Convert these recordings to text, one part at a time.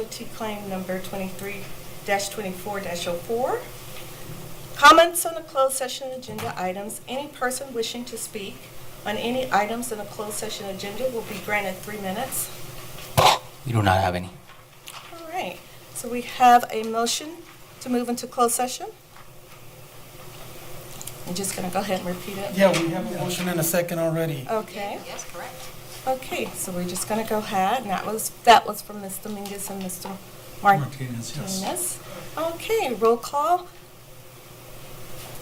liability claim number 23-24-04. Comments on the closed session agenda items. Any person wishing to speak on any items in the closed session agenda will be granted 3 minutes. We do not have any. All right, so we have a motion to move into closed session. I'm just going to go ahead and repeat it. Yeah, we have a motion and a second already. Okay. Yes, correct. Okay, so we're just going to go ahead, and that was from Ms. Dominguez and Mr. Martinez, yes. Martinez. Okay, roll call.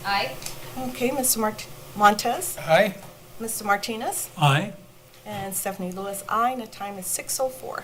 Aye. Okay, Mr. Montes, Aye. Mr. Martinez, Aye. and Stephanie Lewis, aye, and the time is 6:04.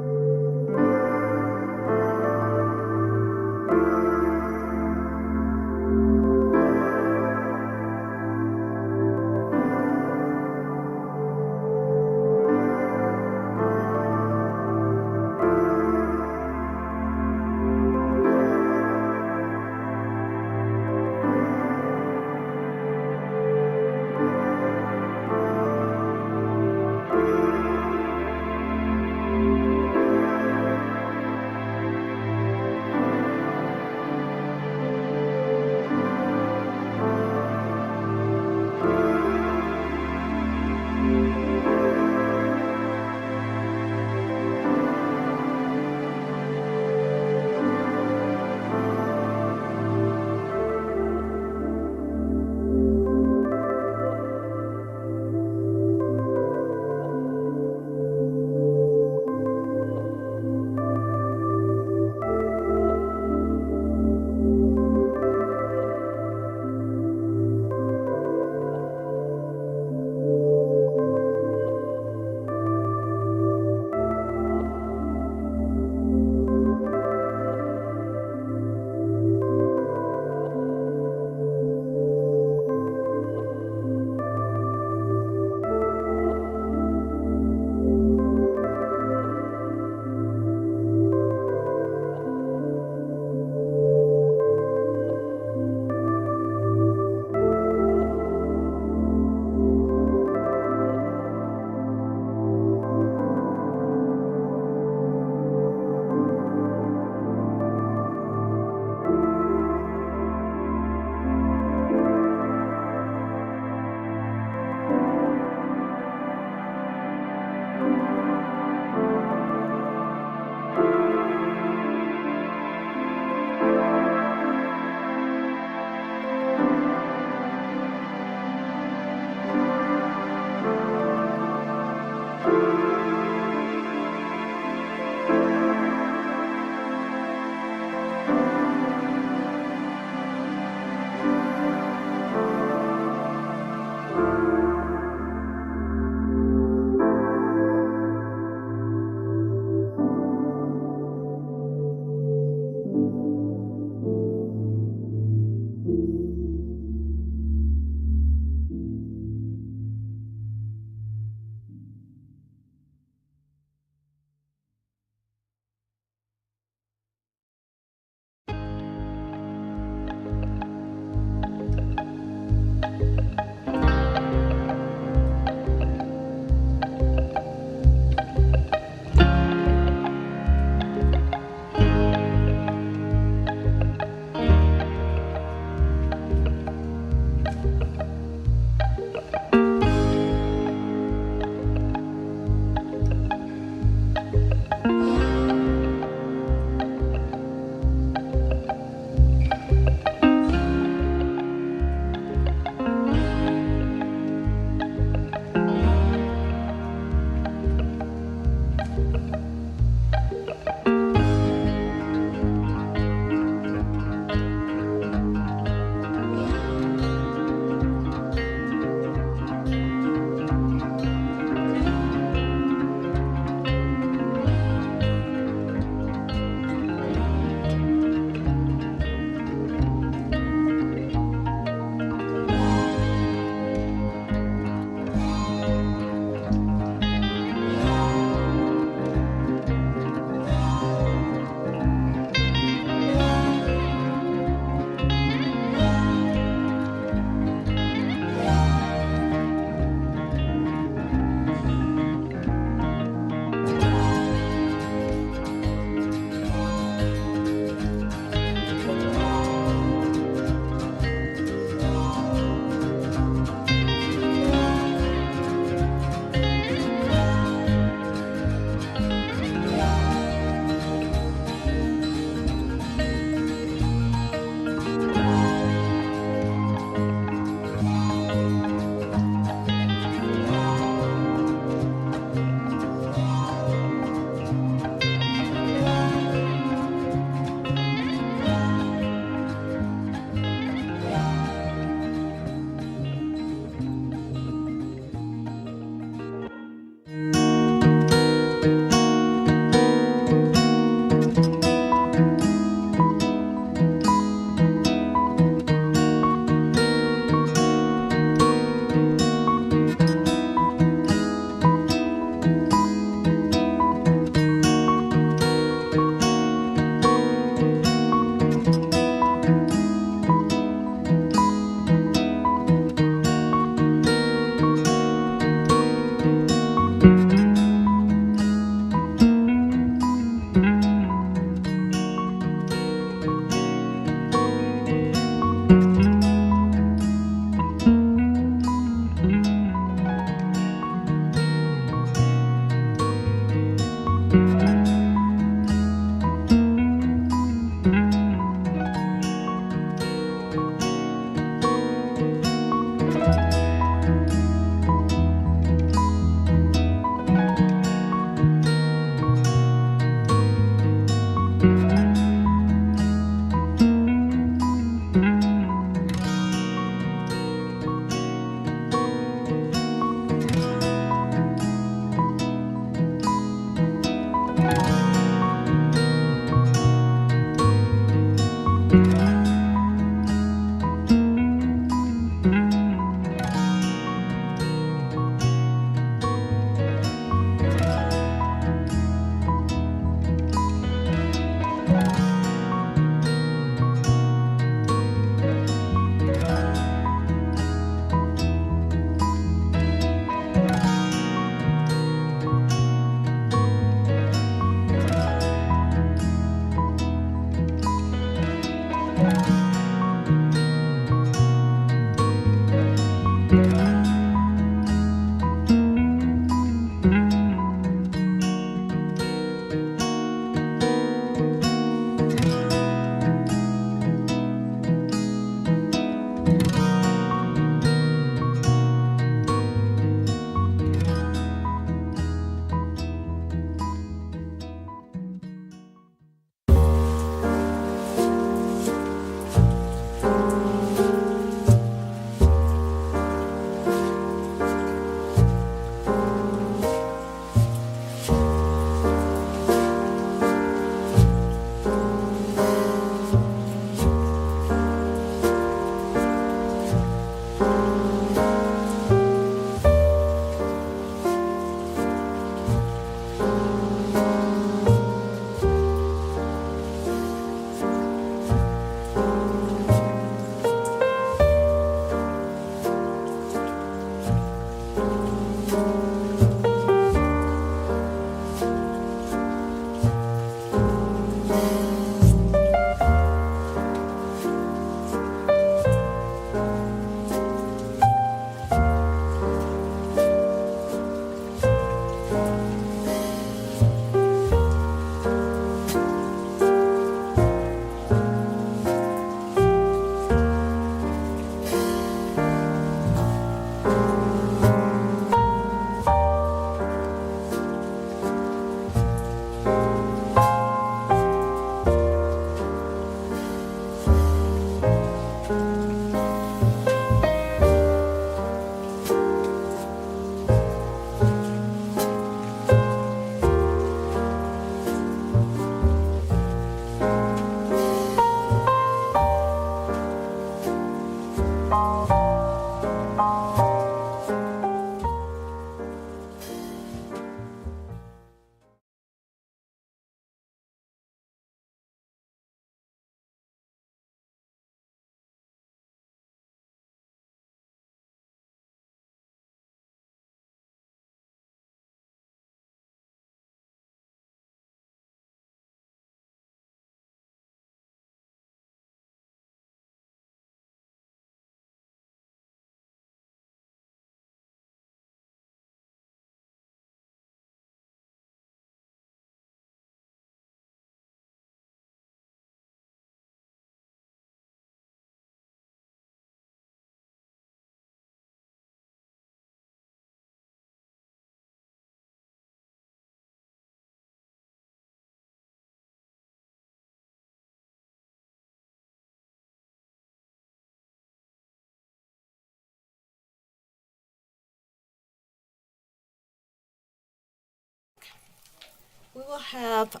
We will have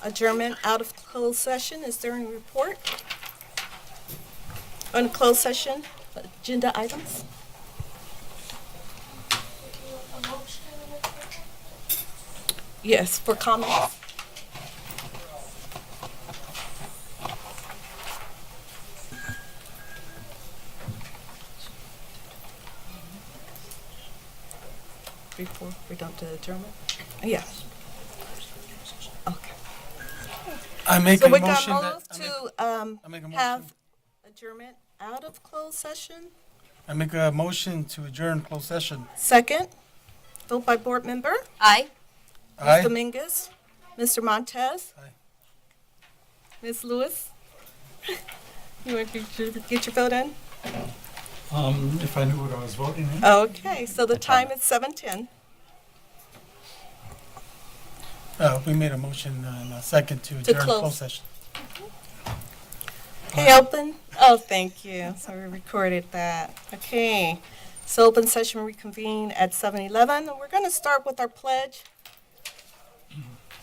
adjournment out of closed session. Is there any report on closed session agenda items? Yes, for comments. Before we don't do adjournment? Yes. Okay. I make So a we got motion moved that, to I make a motion. have adjournment out of closed session. I make a motion to adjourn closed session. Second, vote by board member. Aye. Ms. Aye. Dominguez, Mr. Montez. Aye. Ms. Lewis. You want to get your vote in? If I knew what I was voting in. Okay, so the time is 7:10. We made a motion and a second to adjourn close. closed session. Okay, open. Oh, thank you. So we recorded that. Okay, so open session reconvene at 7:11. And we're going to start with our pledge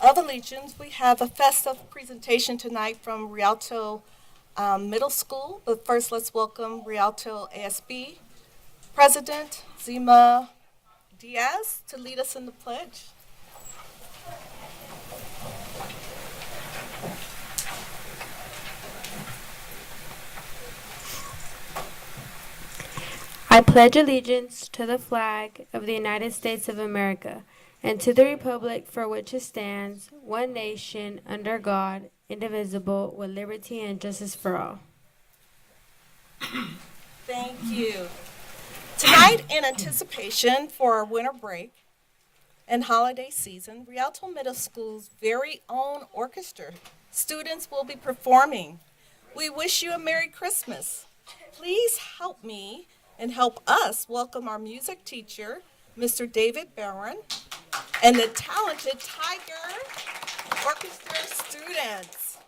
of allegiance. We have a festive presentation tonight from Rialto Middle School. But first, let's welcome Rialto ASB President Zima Diaz to lead us in the pledge. I pledge allegiance to the flag of the United States of America and to the republic for which it stands, one nation, under God, indivisible, with liberty and justice for all. Thank you. Tonight, in anticipation for our winter break and holiday season, Rialto Middle School's very own orchestra students will be performing. We wish you a Merry Christmas. Please help me and help us welcome our music teacher, Mr. David Barron, and the talented Tiger Orchestra students.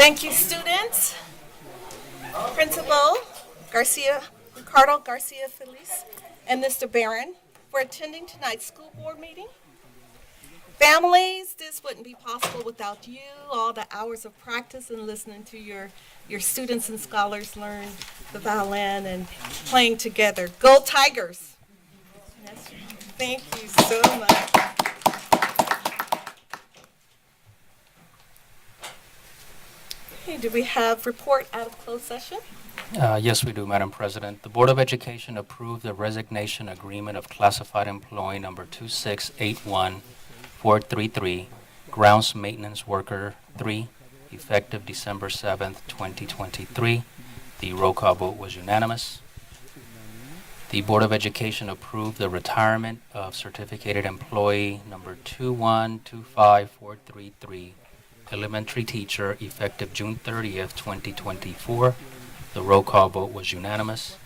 Thank you, students. Principal Ricardo Garcia Feliz, and Mr. Barron for attending tonight's school board meeting. Families, this wouldn't be possible without you, all the hours of practice and listening to your students and scholars learn the violin and playing together. Go Tigers! Yes, thank you so much. Okay, do we have report out of closed session? Yes, we do, Madam President. The Board of Education approved the resignation agreement of classified employee number 2681433, grounds maintenance worker 3, effective December 7th, 2023. The roll call vote was unanimous. The Board of Education approved the retirement of certificated employee number 2125433, elementary teacher, effective June 30th, 2024. The roll call vote was unanimous.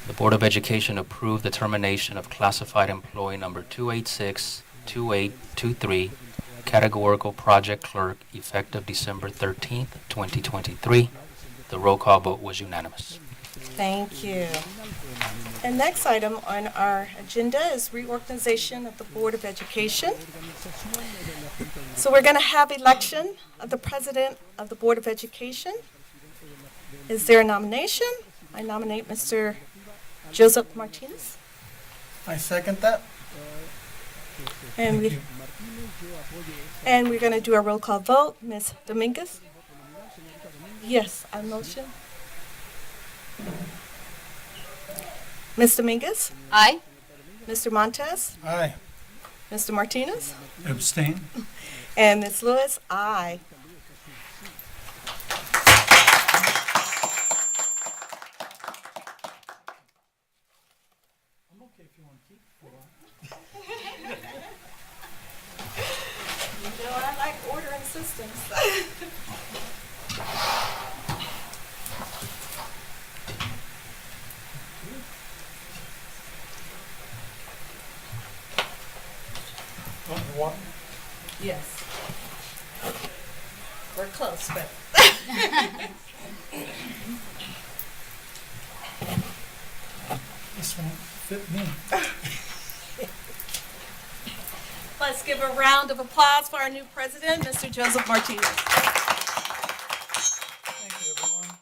The Board of Education approved the termination of classified employee number 2862823, categorical project clerk, effective December 13th, 2023. The roll call vote was unanimous. Thank you. And next item on our agenda is reorganization of the Board of Education. So we're going to have election of the president of the Board of Education. Is there a nomination? I nominate Mr. Joseph Martinez. I second that. And we're going to do a roll call vote. Ms. Dominguez? Yes, I motion. Ms. Dominguez? Aye. Mr. Montez? Aye. Mr. Martinez? Abstain? And Ms. Lewis? Aye. I'm okay if you want to keep You know, I like order and systems. Water? Yes. We're close, but. This won't fit me. Let's give a round of applause for our new president, Mr. Joseph Martinez. Thank you, everyone.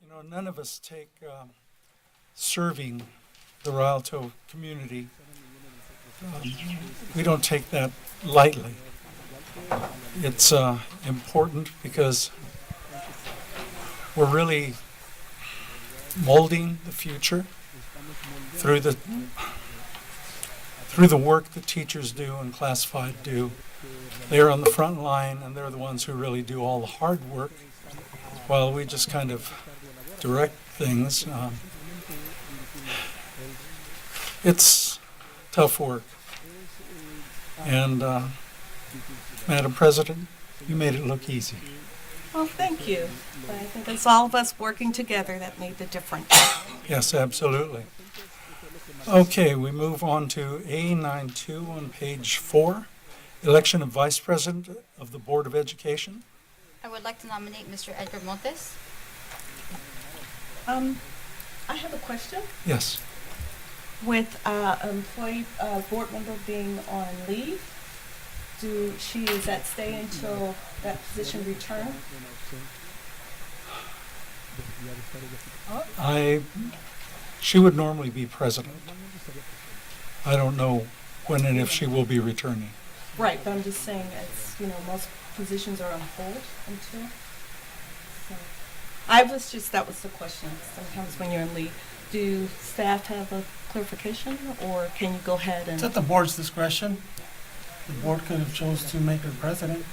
You know, none of us take serving the Rialto community, we don't take that lightly. It's important because we're really molding the future through the work that teachers do and classified do. They're on the front line, and they're the ones who really do all the hard work, while we just kind of direct things. It's tough work. And Madam President, you made it look easy. Well, thank you. But I think it's all of us working together that made the difference. Yes, absolutely. Okay, we move on to A92 on page 4, election of Vice President of the Board of Education. I would like to nominate Mr. Edgar Montes. I have a question. Yes. With employee board member being on leave, is that stay until that position return? She would normally be president. I don't know when and if she will be returning. Right, but I'm just saying, it's, most positions are on hold until. So, that was the question. Sometimes when you're on leave, do staff have a clarification, or can you go ahead and? It's at the board's discretion. The board could have chose to make her president,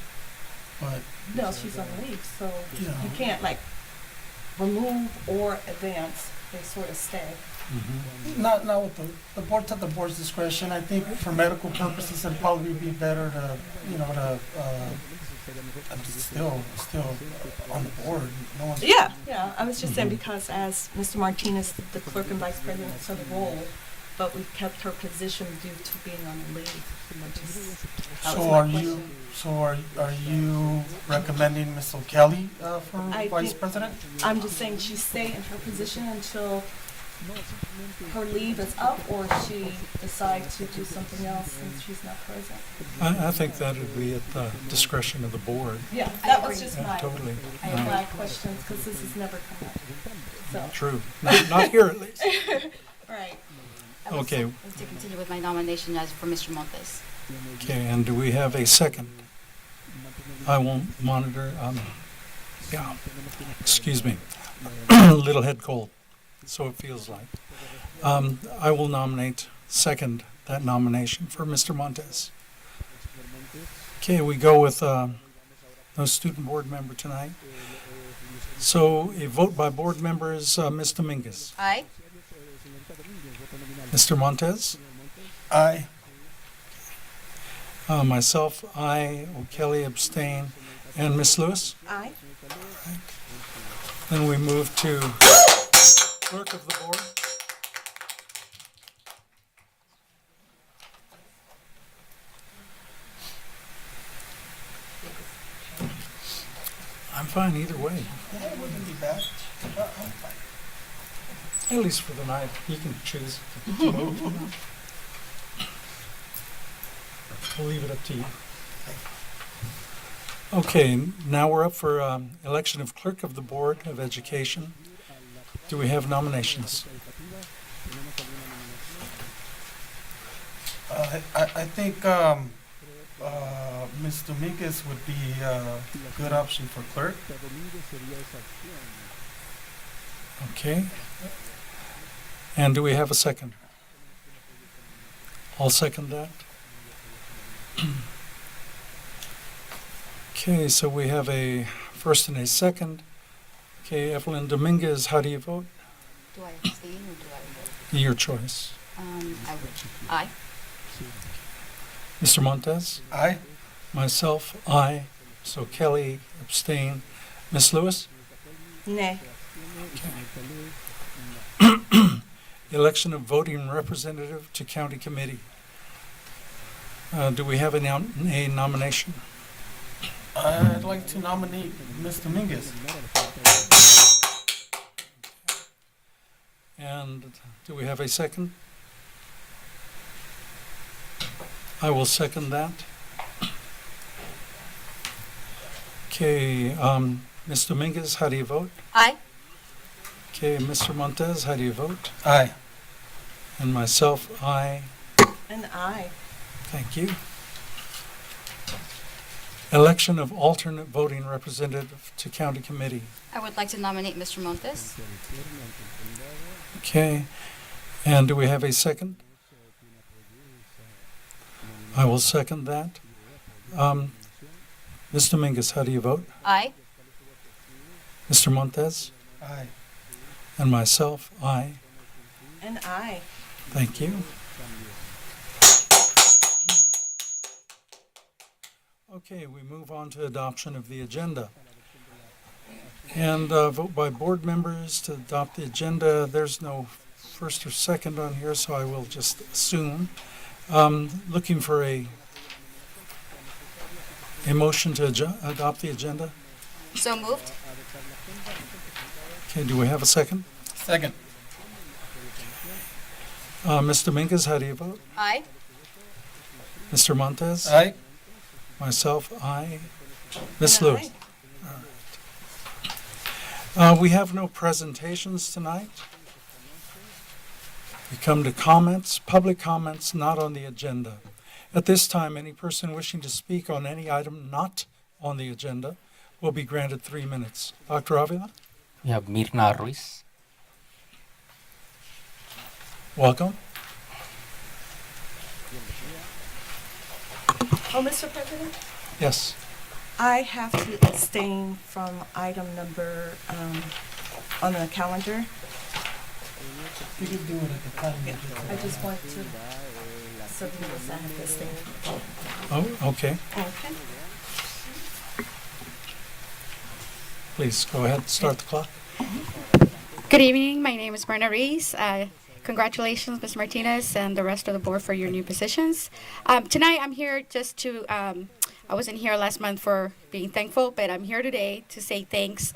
but No, she's on leave, so Yeah. you can't remove or advance. They sort of stay. not with the board's at the board's discretion. I think for medical purposes, it'd probably be better to, still on the board. No one's Yeah. I was just saying because as Mr. Martinez, the clerk and vice president, of the role, but we've kept her position due to being on leave, which is, that was So my are you, question. so are you recommending Ms. O'Kelly for I vice think- president? I'm just saying she stay in her position until her leave is up, or she decides to do something else since she's not present. I think that would be at the discretion of the board. Yeah, I that was agree. just Yeah, my, totally. my questions, because this has never come up. So, True. Not here at least. right. I would Okay. like to continue with my nomination as for Mr. Montes. Okay, and do we have a second? I won't monitor, yeah, excuse me. Little head cold, so it feels like. I will second that nomination for Mr. Montes. Okay, we go with no student board member tonight. So a vote by board members, Ms. Dominguez. Aye. Mr. Montes? Aye. Myself, I, O'Kelly abstain, and Ms. Lewis? Aye. Then we move to clerk of the board. I'm fine either way, That wouldn't be bad. I'm fine. at least for the night. You can choose to move. We'll leave it up to you. Okay, now we're up for election of clerk of the Board of Education. Do we have nominations? I think Ms. Dominguez would be a good option for clerk. Okay. And do we have a second? I'll second that. Okay, so we have a first and a second. Okay, Evelyn Dominguez, how do you vote? Do I abstain or do I vote? Your choice. I would. Aye. Mr. Montes? Aye. Myself, aye. So Kelly, abstain. Ms. Lewis? Nay. Election of voting representative to county committee. Do we have a nomination? I'd like to nominate Ms. Dominguez. And do we have a second? I will second that. Okay, Ms. Dominguez, how do you vote? Aye. Okay, Mr. Montez, how do you vote? Aye. And myself, aye. And aye. Thank you. Election of alternate voting representative to county committee. I would like to nominate Mr. Montes. Okay, and do we have a second? I will second that. Ms. Dominguez, how do you vote? Aye. Mr. Montez? Aye. And myself, aye. And aye. Thank you. Okay, we move on to adoption of the agenda. And vote by board members to adopt the agenda. There's no first or second on here, so I will just assume. Looking for a motion to adopt the agenda. So moved. Okay, do we have a second? Second. Ms. Dominguez, how do you vote? Aye. Mr. Montez? Aye. Myself, aye. Ms. And Lewis? aye. We have no presentations tonight. We come to comments, public comments not on the agenda. At this time, any person wishing to speak on any item not on the agenda will be granted 3 minutes. Dr. Avila, We have Mirna Ruiz. welcome. Oh, Mr. President? Yes. I have to abstain from item number on the calendar. You can do it at the time. you I do it. just want to submit this, I have to abstain. Oh, okay. Okay. Please go ahead. Start the clock. Good evening. My name is Myrna Reese. Congratulations, Ms. Martinez, and the rest of the board for your new positions. Tonight, I'm here just to, I wasn't here last month for being thankful, but I'm here today to say thanks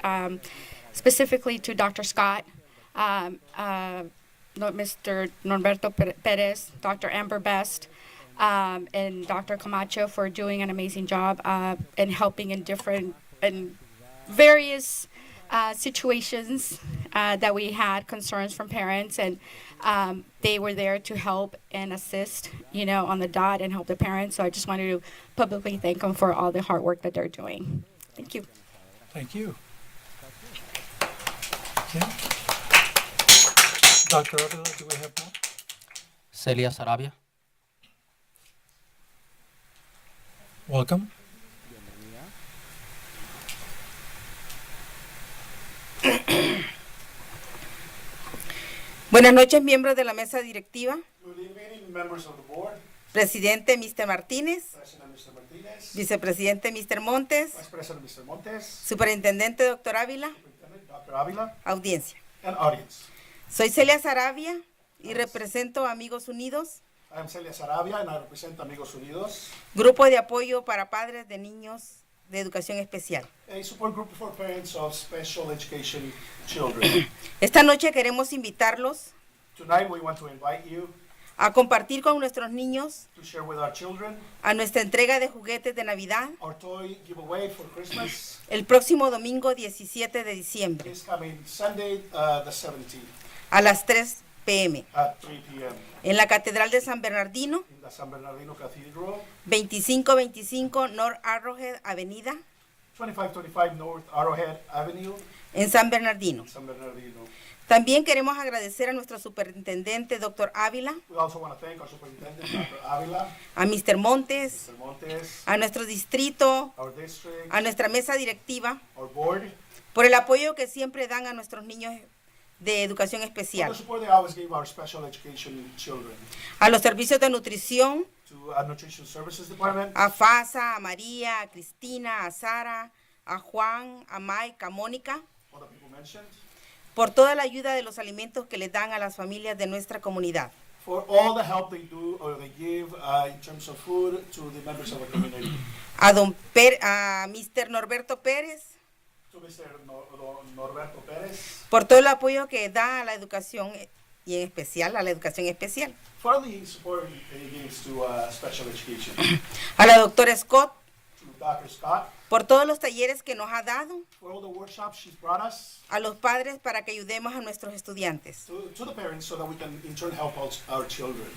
specifically to Dr. Scott, Mr. Norberto Perez, Dr. Amber Best, and Dr. Camacho for doing an amazing job and helping in various situations that we had concerns from parents, and they were there to help and assist, on the dot and help the parents. So I just wanted to publicly thank them for all the hard work that they're doing. Thank you. Thank you. Okay. Dr. Avila, do we have more? Celia Sarabia. Welcome. Buenas noches, miembros de la mesa directiva. Good evening, members of the board. Presidente Mr. Martínez, President Mr. Martinez, vicepresidente Mr. Montes, Vice President Mr. Montes, superintendente Dr. Ávila, Superintendent Dr. Avila, audiencia. and audience. Soy Celia Sarabia y represento a Amigos Unidos, I am Celia Sarabia and I represent Amigos Unidos, grupo de apoyo para padres de niños de educación especial. a support group for parents of special education children. Esta noche queremos invitarlos Tonight we want to invite you a compartir con nuestros niños to share with our children a nuestra entrega de juguetes de Navidad our toy giveaway for Christmas el próximo domingo 17 de diciembre is coming Sunday the 17th a las 3 p.m. at 3 p.m. en la Catedral de San Bernardino, in the San Bernardino Cathedral, 2525 North Arrowhead Avenida, 2525 North Arrowhead Avenue, en San Bernardino. San Bernardino. También queremos agradecer a nuestro superintendente, Dr. Ávila, We also want to thank our superintendent, Dr. Avila, a Mr. Montes, Mr. Montes, a nuestro distrito, our district, a nuestra mesa directiva, our board, por el apoyo que siempre dan a nuestros niños de educación for the especial, support they always give our special education children, a los servicios de nutrición, to our Nutrition Services Department, a Fasa, a María, a Cristina, a Sara, a Juan, a Mike, a Mónica, all the people mentioned, por toda la ayuda de los alimentos que les dan a las familias de nuestra comunidad. for all the help they do or they give in terms of food to the members of the community. A Mr. Norberto Pérez, To Mr. Norberto Perez, por todo el apoyo que da a la educación y en especial a la educación especial. for the support he gives to special education. A la doctora Scott, To Dr. Scott, por todos los talleres que nos ha dado, for all the workshops she's brought us, a los padres para que ayudemos a nuestros estudiantes. to the parents so that we can in turn help our children.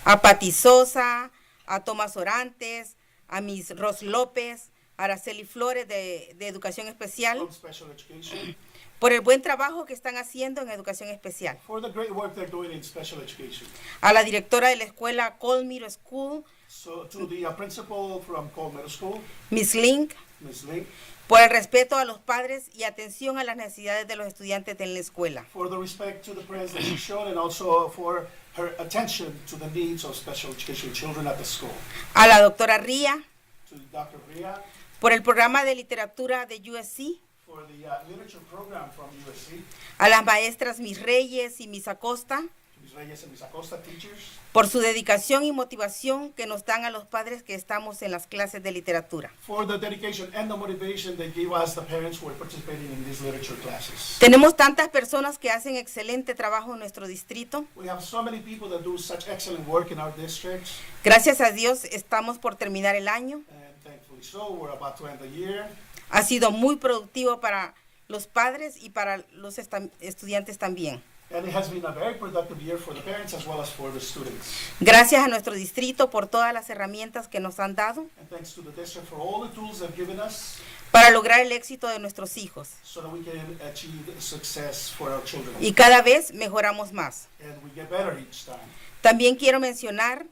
A Pati Sosa, a Tomás Orantes, a Miss Ros López, a Araceli Flores de Educación Especial, From special education, por el buen trabajo que están haciendo en Educación Especial. for the great work they're doing in special education. A la directora de la escuela Colmiro School, So to the principal from Cole Middle School, Miss Link, Ms. Lee, por el respeto a los padres y atención a las necesidades de los estudiantes en la escuela. for the respect to the parents that she showed and also for her attention to the needs of special education children at the school. A la doctora Ría, To Dr. Ria, por el programa de literatura de USC. for the literature program from USC, A las maestras Mis Reyes y Mis Acosta, to Ms. Reyes and Ms. Acosta teachers, por su dedicación y motivación que nos dan a los padres que estamos en las clases de literatura. for the dedication and the motivation they give us, the parents who are participating in these literature classes. Tenemos tantas personas que hacen excelente trabajo en nuestro distrito. We have so many people that do such excellent work in our district, Gracias a Dios estamos por terminar el año. and thankfully so, we're about to end the year. Ha sido muy productivo para los padres y para los estudiantes también. And it has been a very productive year for the parents as well as for the students. Gracias a nuestro distrito por todas las herramientas que nos han dado And thanks to the district for all the tools they've given us para lograr el éxito de nuestros hijos. so that we can achieve success for our children. Y cada vez mejoramos más. And we get better each time. También quiero mencionar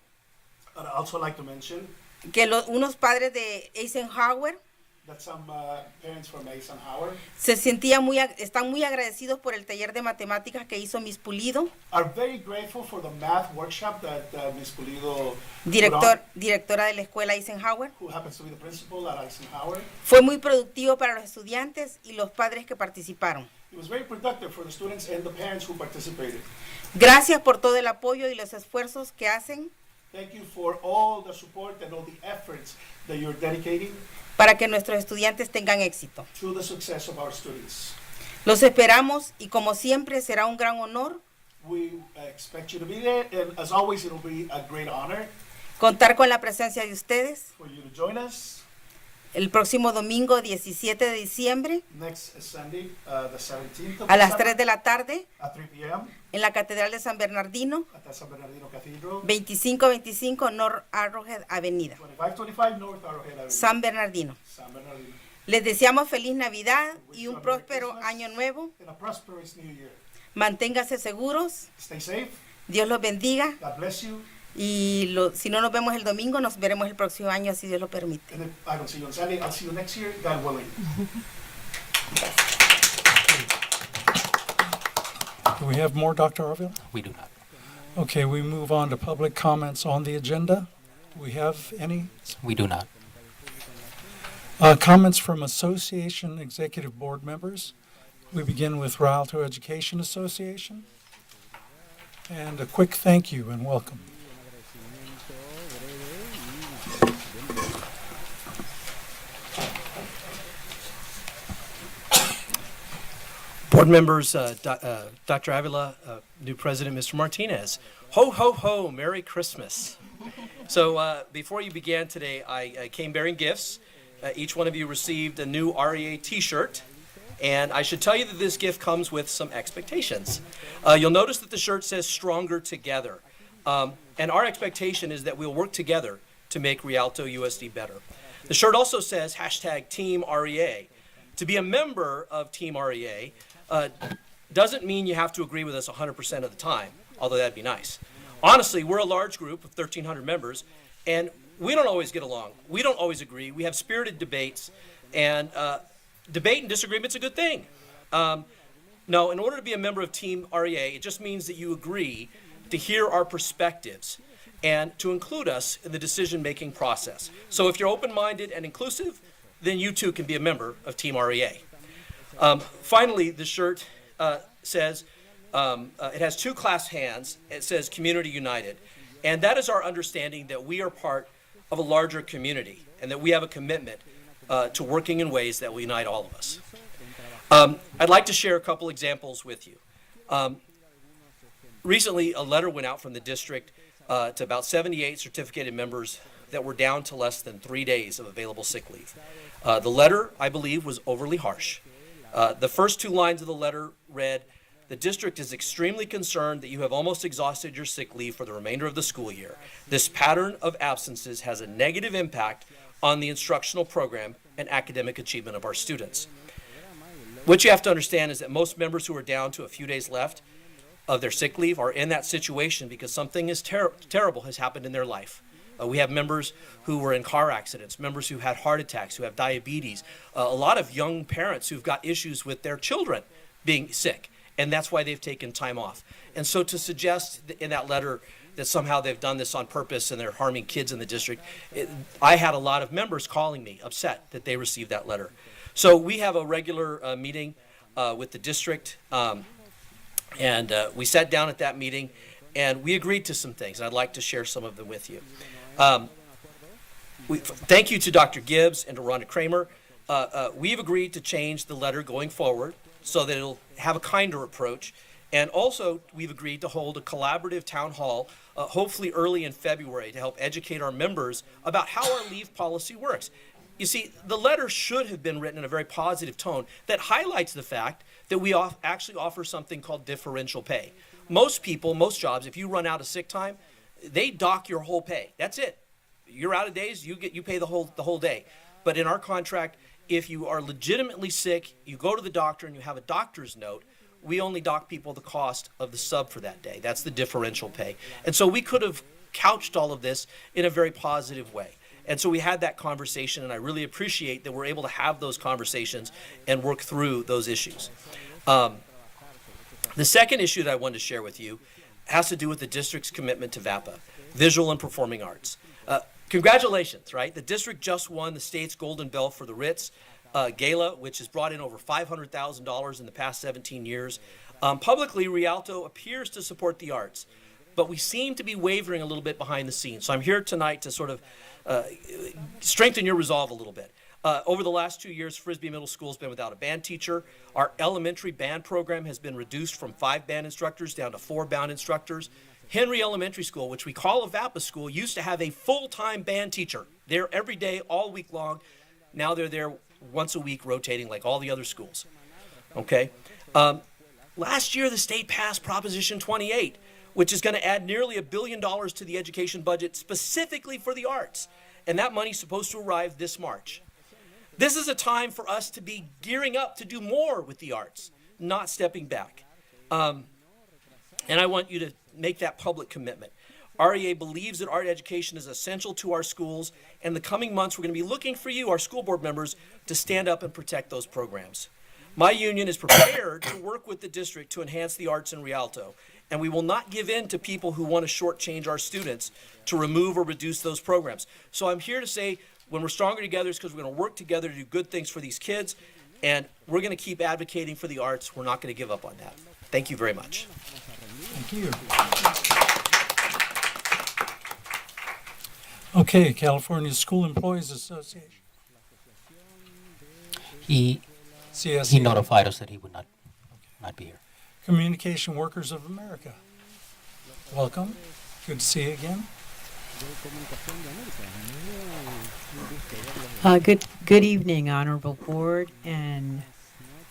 I'd also like to mention que unos padres de Eisenhower that some parents from Eisenhower están muy agradecidos por el taller de matemáticas que hizo Miss Pulido, are very grateful for the math workshop that Ms. Pulido put on, directora de la escuela Eisenhower. who happens to be the principal at Eisenhower. Fue muy productivo para los estudiantes y los padres que participaron. It was very productive for the students and the parents who participated. Gracias por todo el apoyo y los esfuerzos que hacen Thank you for all the support and all the efforts that you're dedicating para que nuestros estudiantes tengan éxito. to the success of our students. Los esperamos y como siempre será un gran honor We expect you to be there, and as always, it'll be a great honor contar con la presencia de ustedes for you to join us el próximo domingo 17 de diciembre next Sunday, the 17th of a las December, 3 de la tarde at 3 p.m. en la Catedral de San Bernardino, at the San Bernardino Cathedral, 2525 North Arrowhead Avenida, 2525 North Arrowhead Avenue, San Bernardino. San Bernardino. Les deseamos feliz Navidad y un próspero año nuevo. And a prosperous new year. Manténganse seguros. Stay safe. Dios los bendiga. God bless you. Y si no nos vemos el domingo, nos veremos el próximo año, si Dios lo permite. And if I don't see you on Sunday, I'll see you next year, God willing. Do we have more, Dr. Arville? We do not. Okay, we move on to public comments on the agenda. Do we have any? We do not. Comments from association executive board members. We begin with Rialto Education Association. And a quick thank you and welcome. Board members, Dr. Avila, new president, Mr. Martinez. Ho, ho, ho, Merry Christmas. So before you began today, I came bearing gifts. Each one of you received a new REA t-shirt. And I should tell you that this gift comes with some expectations. You'll notice that the shirt says Stronger Together. And our expectation is that we'll work together to make Rialto USD better. The shirt also says hashtag Team REA. To be a member of Team REA doesn't mean you have to agree with us 100% of the time, although that'd be nice. Honestly, we're a large group of 1,300 members, and we don't always get along. We don't always agree. We have spirited debates, and debate and disagreement's a good thing. No, in order to be a member of Team REA, it just means that you agree to hear our perspectives and to include us in the decision-making process. So if you're open-minded and inclusive, then you too can be a member of Team REA. Finally, the shirt says, it has two clasped hands. It says Community United. And that is our understanding that we are part of a larger community and that we have a commitment to working in ways that will unite all of us. I'd like to share a couple examples with you. Recently, a letter went out from the district to about 78 certificated members that were down to less than 3 days of available sick leave. The letter, I believe, was overly harsh. The first two lines of the letter read, "The district is extremely concerned that you have almost exhausted your sick leave for the remainder of the school year. This pattern of absences has a negative impact on the instructional program and academic achievement of our students." What you have to understand is that most members who are down to a few days left of their sick leave are in that situation because something is terrible has happened in their life. We have members who were in car accidents, members who had heart attacks, who have diabetes, a lot of young parents who've got issues with their children being sick, and that's why they've taken time off. And so to suggest in that letter that somehow they've done this on purpose and they're harming kids in the district, I had a lot of members calling me upset that they received that letter. So we have a regular meeting with the district, and we sat down at that meeting and we agreed to some things, and I'd like to share some of them with you. Thank you to Dr. Gibbs and to Rhonda Kramer. We've agreed to change the letter going forward so that it'll have a kinder approach. And also, we've agreed to hold a collaborative town hall, hopefully early in February, to help educate our members about how our leave policy works. You see, the letter should have been written in a very positive tone that highlights the fact that we actually offer something called differential pay. Most people, most jobs, if you run out of sick time, they dock your whole pay. That's it. You're out of days, you pay the whole day. But in our contract, if you are legitimately sick, you go to the doctor and you have a doctor's note, we only dock people the cost of the sub for that day. That's the differential pay. And so we could have couched all of this in a very positive way. And so we had that conversation, and I really appreciate that we're able to have those conversations and work through those issues. The second issue that I wanted to share with you has to do with the district's commitment to VAPA, visual and performing arts. Congratulations, right? The district just won the state's Golden Bell for the Ritz. gala, which has brought in over $500,000 in the past 17 years. Publicly, Rialto appears to support the arts, but we seem to be wavering a little bit behind the scenes. So I'm here tonight to sort of strengthen your resolve a little bit. Over the last 2 years, Frisbee Middle School has been without a band teacher. Our elementary band program has been reduced from 5 band instructors down to 4 band instructors. Henry Elementary School, which we call a VAPA school, used to have a full-time band teacher there every day, all week long. Now they're there once a week, rotating like all the other schools. Okay? Last year, the state passed Proposition 28, which is going to add nearly $1 billion to the education budget specifically for the arts. And that money's supposed to arrive this March. This is a time for us to be gearing up to do more with the arts, not stepping back. And I want you to make that public commitment. REA believes that art education is essential to our schools, and in the coming months we're going to be looking for you, our school board members, to stand up and protect those programs. My union is prepared to work with the district to enhance the arts in Rialto, and we will not give in to people who want to shortchange our students to remove or reduce those programs. So I'm here to say, when we're stronger together, it's because we're going to work together to do good things for these kids, and we're going to keep advocating for the arts. We're not going to give up on that. Thank you very much. Thank you. Okay, California School Employees Association. He CSE. notified us that he would not be here. Communication Workers of America. Welcome. Good to see you again. Good evening, Honorable Board and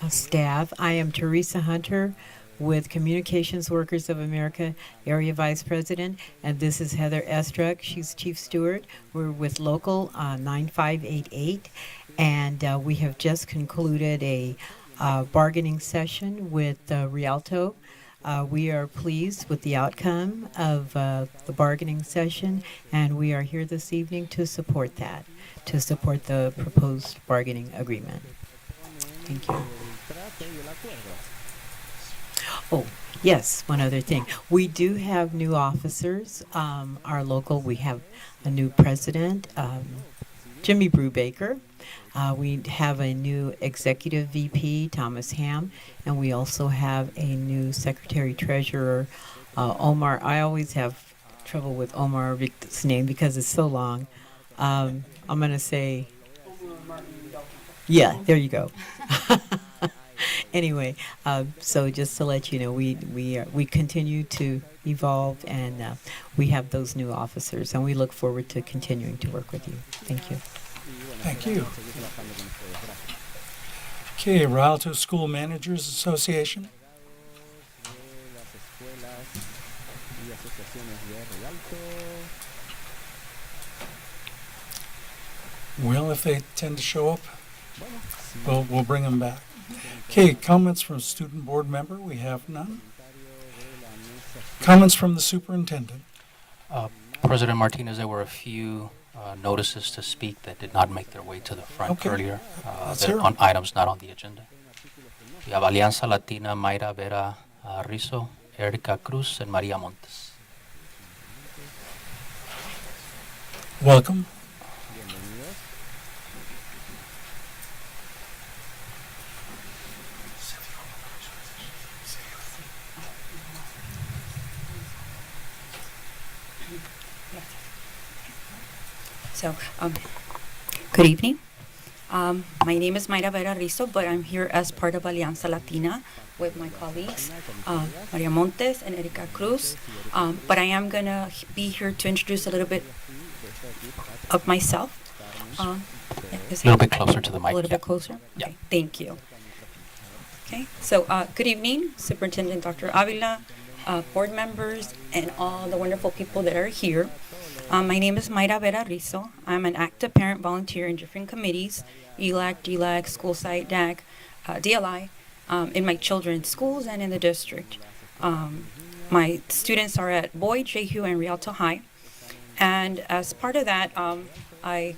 staff. I am Teresa Hunter with Communications Workers of America, Area Vice President, and this is Heather Estruck. She's Chief Steward. We're with Local 9588, and we have just concluded a bargaining session with Rialto. We are pleased with the outcome of the bargaining session, and we are here this evening to support that, to support the proposed bargaining agreement. Thank you. Oh, yes, one other thing. We do have new officers. Our local, we have a new president, Jimmy Brubaker. We have a new executive VP, Thomas Ham, and we also have a new secretary treasurer, Omar. I always have trouble with Omar's name because it's so long. I'm going to say, yeah, there you go. Anyway, so just to let you know, we continue to evolve, and we have those new officers, and we look forward to continuing to work with you. Thank you. Thank you. Okay, Rialto School Managers Association. Well, if they tend to show up, we'll bring them back. Okay, comments from student board member, we have none. Comments from the superintendent. President Martinez, there were a few notices to speak that did not make their way to the front earlier. Let's They're hear 'em. on items not on the agenda. We have Alianza Latina, Mayra Vera Rizzo, Erica Cruz, and Maria Montes. Welcome. So, good evening. My name is Mayra Vera Rizzo, but I'm here as part of Alianza Latina with my colleagues, Maria Montes and Erica Cruz. But I am going to be here to introduce a little bit of myself. A little bit closer to the mic. A little bit closer? Yeah. Okay, thank you. Okay, so good evening, Superintendent Dr. Avila, board members, and all the wonderful people that are here. My name is Mayra Vera Rizzo. I'm an active parent volunteer in different committees, ELAC, DLAC, School Site, DAC, DLI, in my children's schools and in the district. My students are at Boyd, Jehu, and Rialto High. And as part of that, I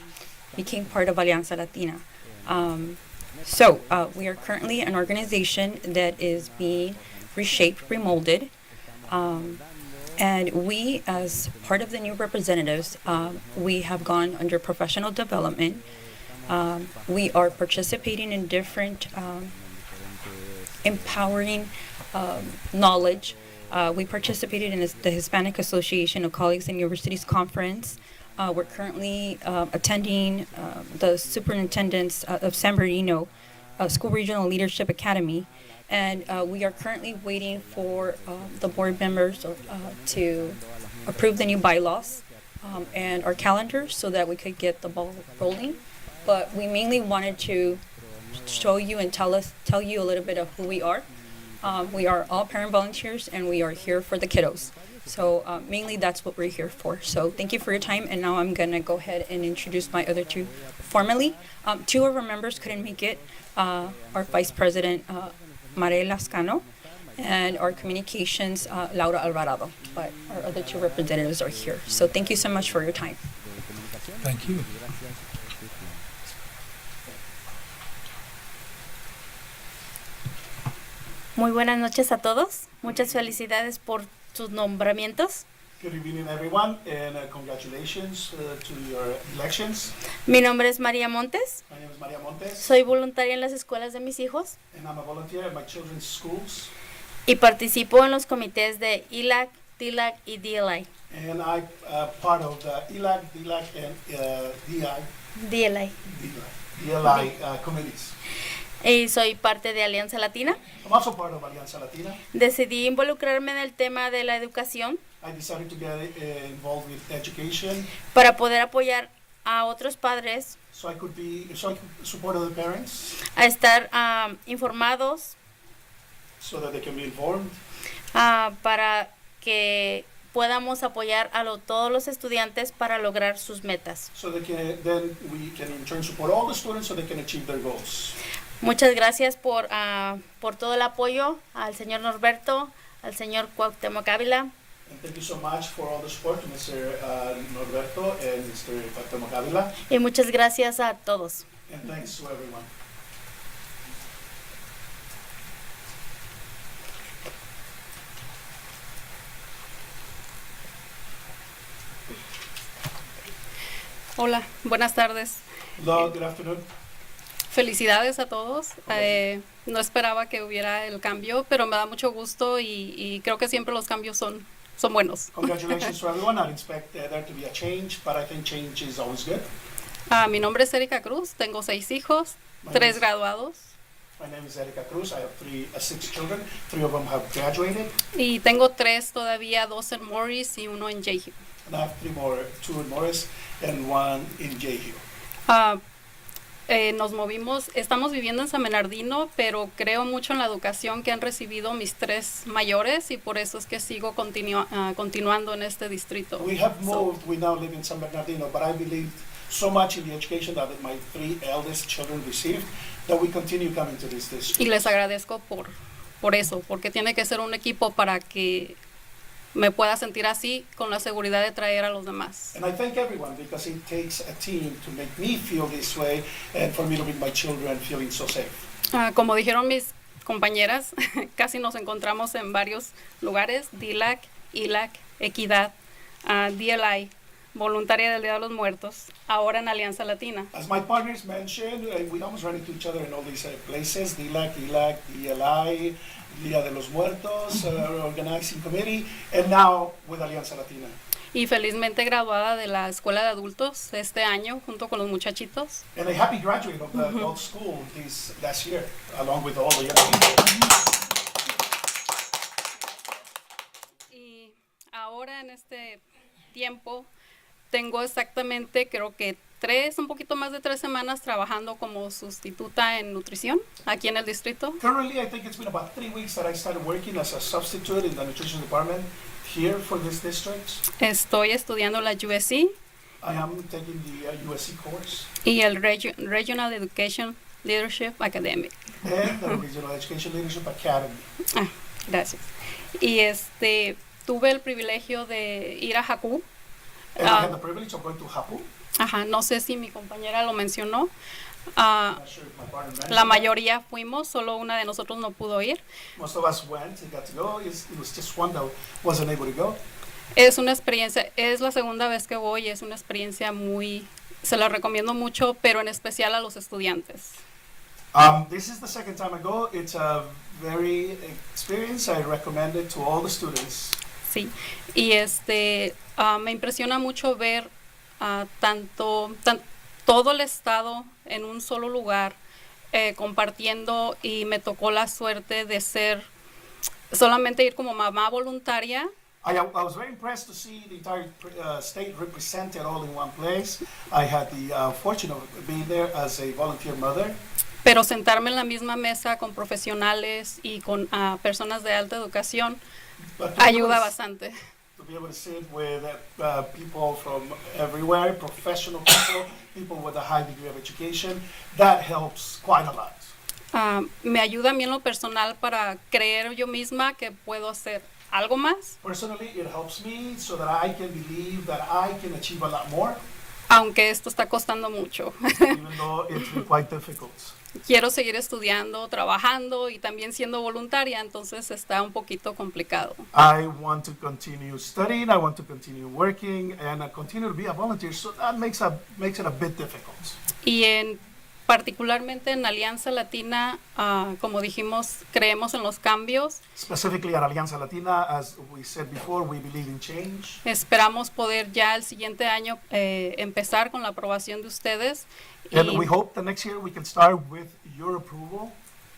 became part of Alianza Latina. So we are currently an organization that is being reshaped, remolded. And we, as part of the new representatives, we have gone under professional development, We are participating in different empowering knowledge. We participated in the Hispanic Association of Colleges and Universities Conference. We're currently attending the Superintendent's of San Bernardino School Regional Leadership Academy, and we are currently waiting for the board members to approve the new bylaws and our calendar so that we could get the ball rolling. But we mainly wanted to show you and tell you a little bit of who we are. We are all parent volunteers, and we are here for the kiddos. So mainly that's what we're here for. So thank you for your time, and now I'm gonna go ahead and introduce my other two formally. Two of our members couldn't make it. Our Vice President, Maria Lascano, and our communications, Laura Alvarado. But our other two representatives are here. So thank you so much for your time. Thank you. Muy buenas noches a todos. Muchas felicidades por sus nombramientos. Good evening, everyone, and congratulations to your elections. Mi nombre es María Montes. My name is Maria Montes, Soy voluntaria en las escuelas de mis hijos and I'm a volunteer at my children's schools. y participo en los comités de ILAC, TILAC y DLI. And I'm part of the ELAC, DLAC, and DLI. DLI committees. Y soy parte de Alianza Latina. I'm also part of Alianza Latina. Decidí involucrarme en el tema de la educación I decided to get involved with education para poder apoyar a otros padres so I could support other parents a estar informados so that they can be informed, para que podamos apoyar a todos los estudiantes para lograr sus metas. so then we can in turn support all the students so they can achieve their goals. Muchas gracias por todo el apoyo al señor Norberto, al señor Cuauhtémoc Ávila. And thank you so much for all the support to Mr. Norberto and Mr. Cuauhtémoc Ávila, Y muchas gracias a todos. and thanks to everyone. Hola, buenas tardes. Hello, good afternoon. Felicidades a todos. No esperaba que hubiera el cambio, pero me da mucho gusto y creo que siempre los cambios son buenos. Congratulations to everyone. I expect there to be a change, but I think change is always good. Mi nombre es Erika Cruz, tengo 6 hijos, 3 graduados My name is Erika Cruz. I have 6 children. 3 of them have graduated, y tengo 3 todavía, 2 en Morris y 1 en Jehu. and I have 3 more, 2 in Morris and 1 in Jehu. Estamos viviendo en San Bernardino, pero creo mucho en la educación que han recibido mis 3 mayores y por eso es que sigo continuando en este distrito. We have moved. We now live in San Bernardino, but I believe so much in the education that my 3 eldest children received that we continue coming to this district. Y les agradezco por eso, porque tiene que ser un equipo para que me pueda sentir así con la seguridad de traer a los demás. And I thank everyone because it takes a team to make me feel this way and for me to make my children feeling so safe. Como dijeron mis compañeras, casi nos encontramos en varios lugares: DILAC, ILAC, Equidad, DLI, Voluntaria del Día de los Muertos, ahora en Alianza Latina. As my partners mentioned, we almost run into each other in all these places: DLAC, ILAC, DLI, Día de los Muertos, Reorganizing Committee, and now with Alianza Latina. Y felizmente graduada de la escuela de adultos este año junto con los muchachitos. And a happy graduate of the adult school this last year, along with all the young people. Y ahora en este tiempo tengo exactamente, creo que un poquito más de 3 semanas trabajando como sustituta en nutrición aquí en el distrito. Currently, I think it's been about 3 weeks that I started working as a substitute in the nutrition department here for this district. Estoy estudiando la USD. I am taking the USC course. Y el Regional Education Leadership Academic. And the Regional Education Leadership Academy. Gracias. Y tuve el privilegio de ir a Jacú. And I had the privilege of going to Hapu. No sé si mi compañera lo mencionó. I'm not sure if my partner mentioned La mayoría fuimos, solo una de nosotros no pudo ir. Most of us went and got to go. It was just one that wasn't able to go. Es una experiencia, es la segunda vez que voy, es una experiencia muy Se la recomiendo mucho, pero en especial a los estudiantes. This is the second time I go. It's a very experience. I recommend it to all the students. Sí, y me impresiona mucho ver todo el estado en un solo lugar compartiendo, y me tocó la suerte de solamente ir como mamá voluntaria. I was very impressed to see the entire state represented all in one place. I had the fortune of being there as a volunteer mother. Pero sentarme en la misma mesa con profesionales y con personas de alta educación ayuda bastante. To be able to sit with people from everywhere, professional people, people with a high degree of education, that helps quite a lot. Me ayuda a mí en lo personal para creer yo misma que puedo hacer algo más. Personally, it helps me so that I can believe that I can achieve a lot more. Aunque esto está costando mucho. Even though it's been quite difficult. Quiero seguir estudiando, trabajando y también siendo voluntaria, entonces está un poquito complicado. I want to continue studying, I want to continue working, and I continue to be a volunteer, so that makes it a bit difficult. Y particularmente en Alianza Latina, como dijimos, creemos en los cambios. Specifically at Alianza Latina, as we said before, we believe in change. Esperamos poder ya el siguiente año empezar con la aprobación de ustedes. And we hope the next year we can start with your approval.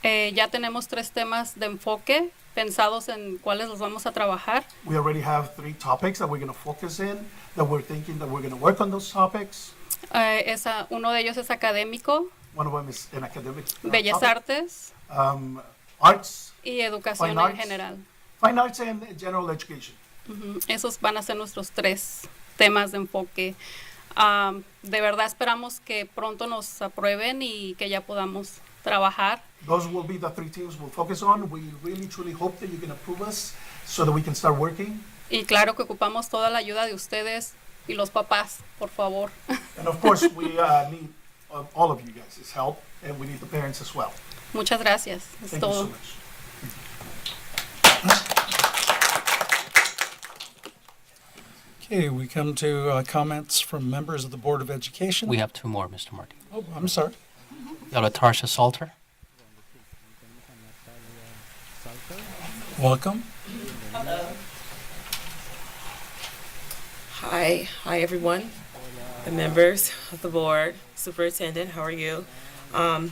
Ya tenemos 3 temas de enfoque pensados en cuáles los vamos a trabajar. We already have 3 topics that we're going to focus in, that we're thinking that we're going to work on those topics. Uno de ellos es académico, One of them is an academic bellas topic. artes Arts, y educación fine en arts. general. Fine arts and general education. Esos van a ser nuestros 3 temas de enfoque. De verdad esperamos que pronto nos aprueben y que ya podamos trabajar. Those will be the 3 teams we'll focus on. We really truly hope that you can approve us so that we can start working. Y claro que ocupamos toda la ayuda de ustedes y los papás, por favor. And of course, we need all of you guys' help, and we need the parents as well. Muchas gracias. Es Thank todo. you so much. Okay, we come to comments from members of the Board of Education. We have 2 more, Mr. Martin. Oh, I'm sorry. Tarsha Salter. Welcome. Hi everyone, the members of the board, superintendent, how are you? I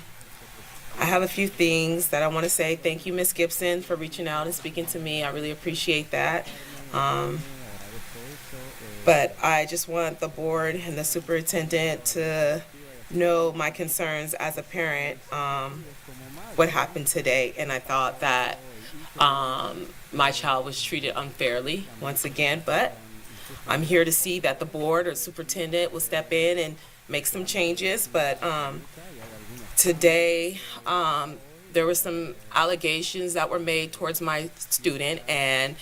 have a few things that I want to say. Thank you, Ms. Gibson, for reaching out and speaking to me. I really appreciate that. But I just want the board and the superintendent to know my concerns as a parent, what happened today. And I thought that my child was treated unfairly once again, but I'm here to see that the board or superintendent will step in and make some changes. But today, there were some allegations that were made towards my student, and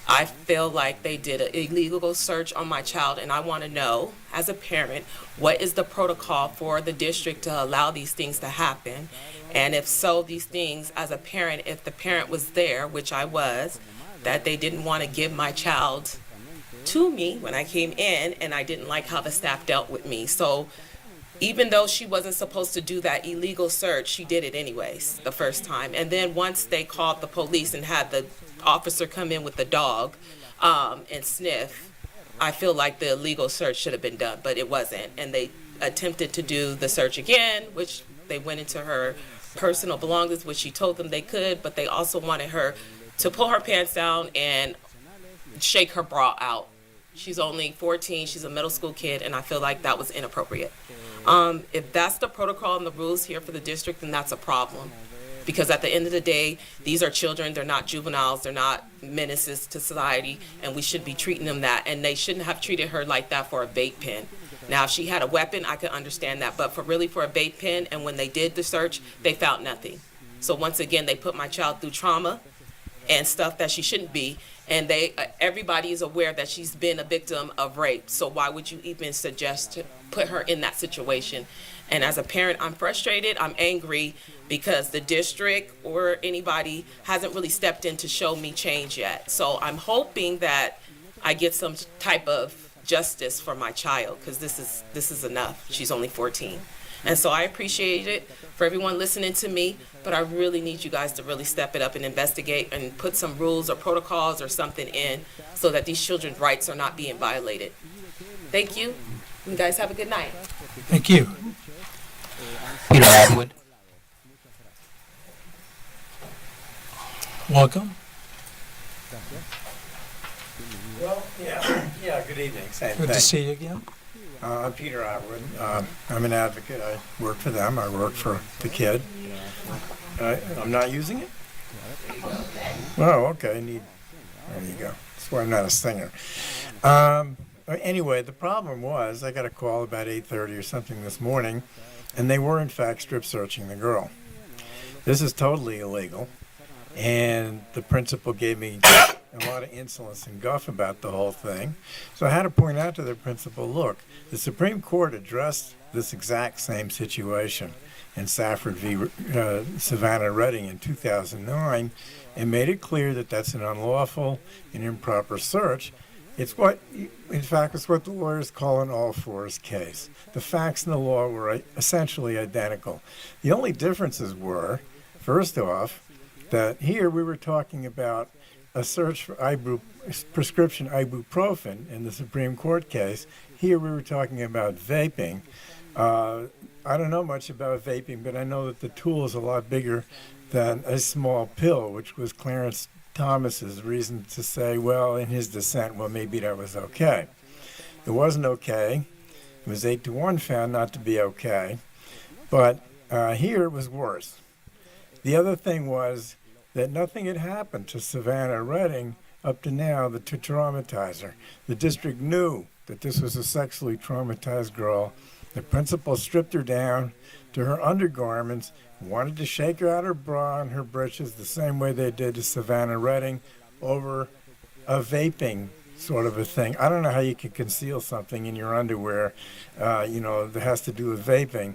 I feel like they did an illegal search on my child, and I want to know, as a parent, what is the protocol for the district to allow these things to happen? And if so, these things, as a parent, if the parent was there, which I was, that they didn't want to give my child to me when I came in, and I didn't like how the staff dealt with me. So even though she wasn't supposed to do that illegal search, she did it anyways the first time. And then once they called the police and had the officer come in with the dog and sniff, I feel like the illegal search should have been done, but it wasn't. And they attempted to do the search again, which they went into her personal belongings, which she told them they could, but they also wanted her to pull her pants down and shake her bra out. She's only 14, she's a middle school kid, and I feel like that was inappropriate. If that's the protocol and the rules here for the district, then that's a problem. Because at the end of the day, these are children, they're not juveniles, they're not menaces to society, and we should be treating them that. And they shouldn't have treated her like that for a vape pen. Now, if she had a weapon, I could understand that, but for a vape pen, and when they did the search, they found nothing. So once again, they put my child through trauma and stuff that she shouldn't be, and everybody is aware that she's been a victim of rape. So why would you even suggest to put her in that situation? And as a parent, I'm frustrated, I'm angry, because the district or anybody hasn't really stepped in to show me change yet. So I'm hoping that I get some type of justice for my child, because this is enough. She's only 14. And so I appreciate it for everyone listening to me, but I really need you guys to really step it up and investigate and put some rules or protocols or something in so that these children's rights are not being violated. Thank you. You guys have a good night. Thank you. Peter Atwood. Welcome. Well, yeah, good evening. Same Good thing. to see you again. I'm Peter Atwood. I'm an advocate. I work for them. I work for the kid. I'm not using it? Oh, okay. There you go. That's why I'm not a singer. Anyway, the problem was I got a call about 8:30 or something this morning, and they were in fact strip searching the girl. This is totally illegal, and the principal gave me a lot of insolence and guff about the whole thing. So I had to point out to the principal, look, the Supreme Court addressed this exact same situation in Safford v. Savannah Redding in 2009 and made it clear that that's an unlawful and improper search. It's what the lawyers call an all-fours case. The facts and the law were essentially identical. The only differences were, first off, that here we were talking about a search for prescription ibuprofen in the Supreme Court case. Here we were talking about vaping. I don't know much about vaping, but I know that the tool is a lot bigger than a small pill, which was Clarence Thomas's reason to say, well, in his dissent, well, maybe that was okay. It wasn't okay. It was 8-1 found not to be okay. But here it was worse. The other thing was that nothing had happened to Savannah Redding up to now to traumatize her. The district knew that this was a sexually traumatized girl. The principal stripped her down to her undergarments, wanted to shake her out her bra and her breeches the same way they did to Savannah Redding over a vaping sort of a thing. I don't know how you can conceal something in your underwear, that has to do with vaping.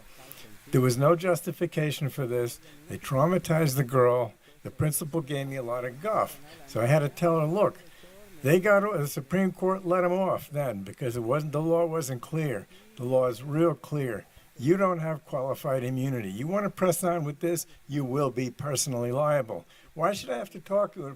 There was no justification for this. They traumatized the girl. The principal gave me a lot of guff. So I had to tell her, look, the Supreme Court let them off then because the law wasn't clear. The law is real clear. You don't have qualified immunity. You want to press on with this, you will be personally liable. Why should I have to talk to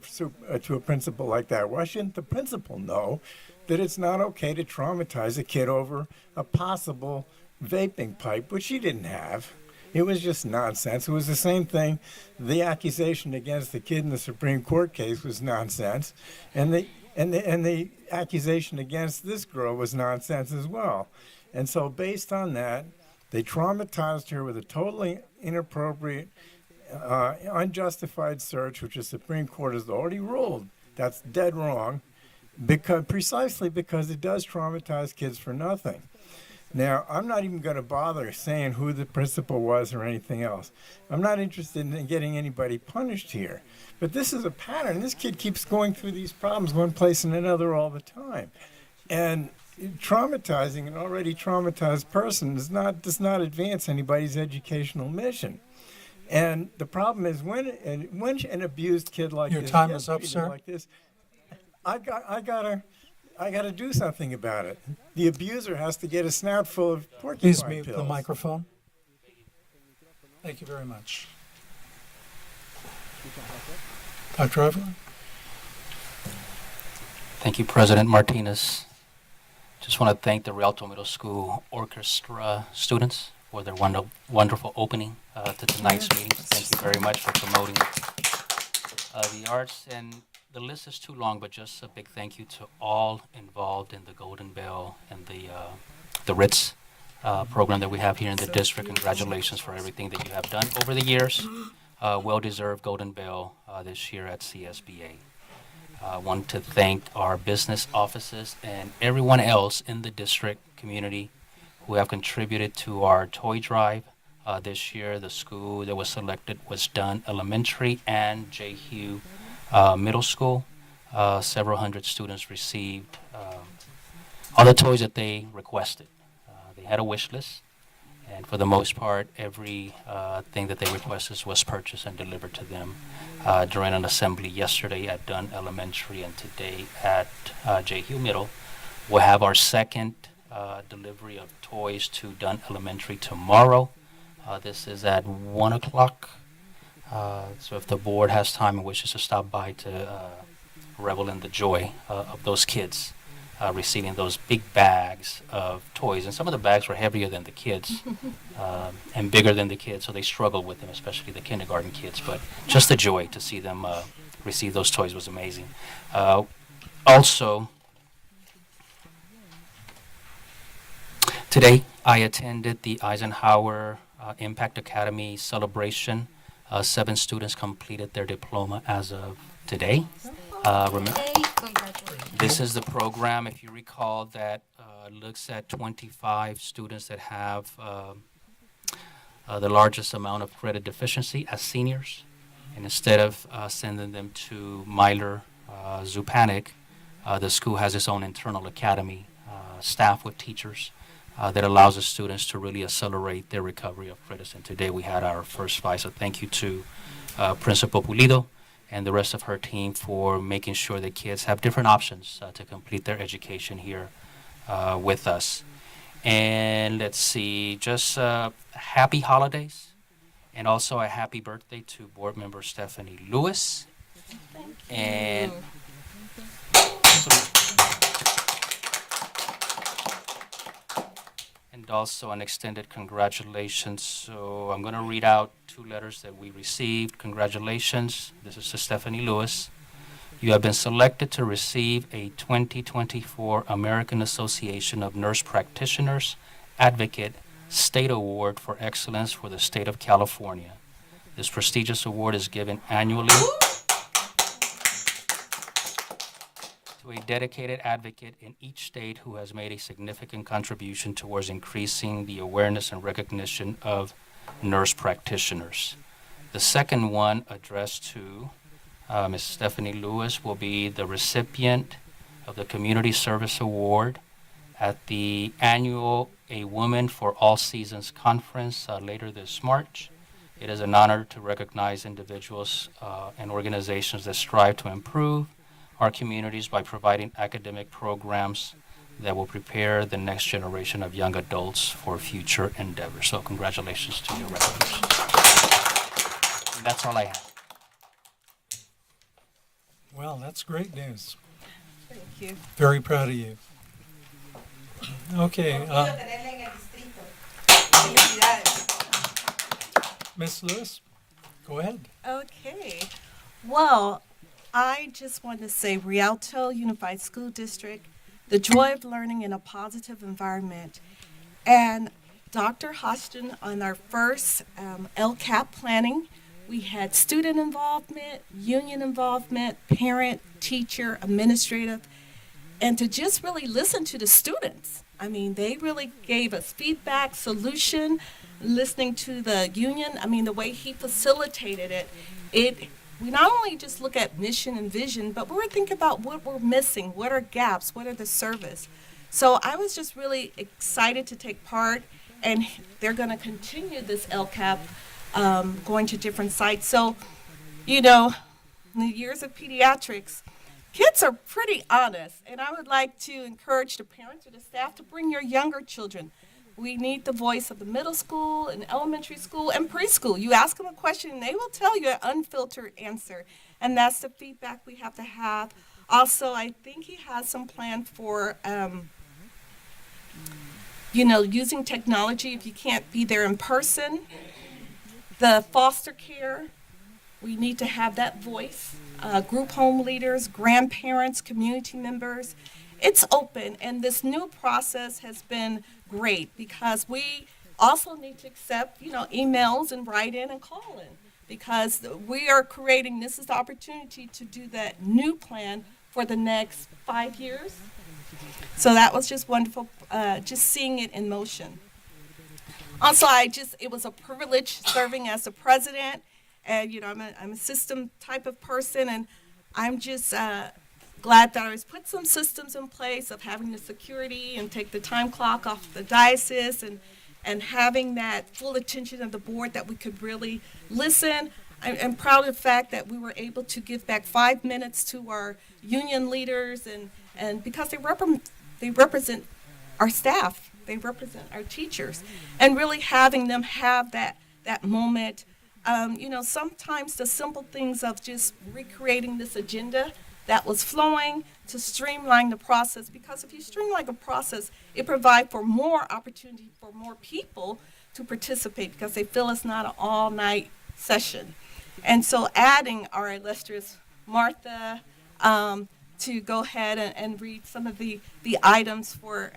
a principal like that? Why shouldn't the principal know that it's not okay to traumatize a kid over a possible vaping pipe, which she didn't have? It was just nonsense. It was the same thing. The accusation against the kid in the Supreme Court case was nonsense, and the accusation against this girl was nonsense as well. And so based on that, they traumatized her with a totally inappropriate, unjustified search, which the Supreme Court has already ruled that's dead wrong, precisely because it does traumatize kids for nothing. Now, I'm not even going to bother saying who the principal was or anything else. I'm not interested in getting anybody punished here. But this is a pattern. This kid keeps going through these problems one place and another all the time. And traumatizing an already traumatized person does not advance anybody's educational mission. And the problem is when an abused kid like Your this time gets is up, treated sir. like this, I gotta do something about it. The abuser has to get a snout full of porcupine Please mute pills. the microphone. Thank you very much. Dr. Evelyn? Thank you, President Martinez. Just want to thank the Rialto Middle School Orchestra students for their wonderful opening to tonight's meeting. Thank you very much for promoting the arts. And the list is too long, but just a big thank you to all involved in the Golden Bell and the Ritz program that we have here in the district. Congratulations for everything that you have done over the years. Well-deserved Golden Bell this year at CSBA. I want to thank our business offices and everyone else in the district community who have contributed to our toy drive. This year, the school that was selected was Dunn Elementary and J. Hugh Middle School. Several hundred students received all the toys that they requested. They had a wish list, and for the most part, every thing that they requested was purchased and delivered to them during an assembly yesterday at Dunn Elementary and today at J. Hugh Middle. We'll have our second delivery of toys to Dunn Elementary tomorrow. This is at 1 o'clock. So if the board has time and wishes to stop by to revel in the joy of those kids receiving those big bags of toys. And some of the bags were heavier than the kids and bigger than the kids, so they struggled with them, especially the kindergarten kids. But just the joy to see them receive those toys was amazing. Also, today I attended the Eisenhower Impact Academy celebration. 7 students completed their diploma as of today. This is the program, if you recall, that looks at 25 students that have the largest amount of credit deficiency as seniors. And instead of sending them to Myler, Zupanik, the school has its own internal academy, staff with teachers, that allows the students to really accelerate their recovery of credits. And today we had our first 5, so thank you to Principal Pulido and the rest of her team for making sure that kids have different options to complete their education here with us. And let's see, just happy holidays and also a happy birthday to board member Stephanie Lewis. And also an extended congratulations. So I'm going to read out 2 letters that we received. Congratulations. This is to Stephanie Lewis. You have been selected to receive a 2024 American Association of Nurse Practitioners Advocate State Award for Excellence for the State of California. This prestigious award is given annually to a dedicated advocate in each state who has made a significant contribution towards increasing the awareness and recognition of nurse practitioners. The second one, addressed to Ms. Stephanie Lewis, will be the recipient of the Community Service Award at the annual A Woman for All Seasons Conference later this March. It is an honor to recognize individuals and organizations that strive to improve our communities by providing academic programs that will prepare the next generation of young adults for future endeavors. So congratulations to your recognition. And that's all I have. Well, that's great news. Thank you. Very proud of you. Okay. Ms. Lewis, go ahead. Okay. Well, I just want to say Rialto Unified School District, the joy of learning in a positive environment. And Dr. Hodgson, on our first LCAP planning, we had student involvement, union involvement, parent, teacher, administrative, and to just really listen to the students. I mean, they really gave us feedback, solution, listening to the union. I mean, the way he facilitated it, we not only just look at mission and vision, but we're thinking about what we're missing, what are gaps, what are the service. So I was just really excited to take part, and they're going to continue this LCAP, going to different sites. So, you know, in the years of pediatrics, kids are pretty honest, and I would like to encourage the parents or the staff to bring your younger children. We need the voice of the middle school and elementary school and preschool. You ask them a question and they will tell you an unfiltered answer. And that's the feedback we have to have. Also, I think he has some plan for, using technology if you can't be there in person. The foster care, we need to have that voice. Group home leaders, grandparents, community members. It's open, and this new process has been great because we also need to accept, emails and write in and call in because we are creating, this is the opportunity to do that new plan for the next 5 years. So that was just wonderful, just seeing it in motion. Also, it was a privilege serving as the president, and, I'm a system type of person, and I'm just glad that I was put some systems in place of having the security and take the time clock off the diocese and having that full attention of the board that we could really listen. I'm proud of the fact that we were able to give back 5 minutes to our union leaders and because they they represent our staff, they represent our teachers, and really having them have that moment. Sometimes the simple things of just recreating this agenda that was flowing to streamline the process, because if you streamline the process, it provides for more opportunity for more people to participate because they feel it's not an all-night session. And so adding our illustrious Martha to go ahead and read some of the items for,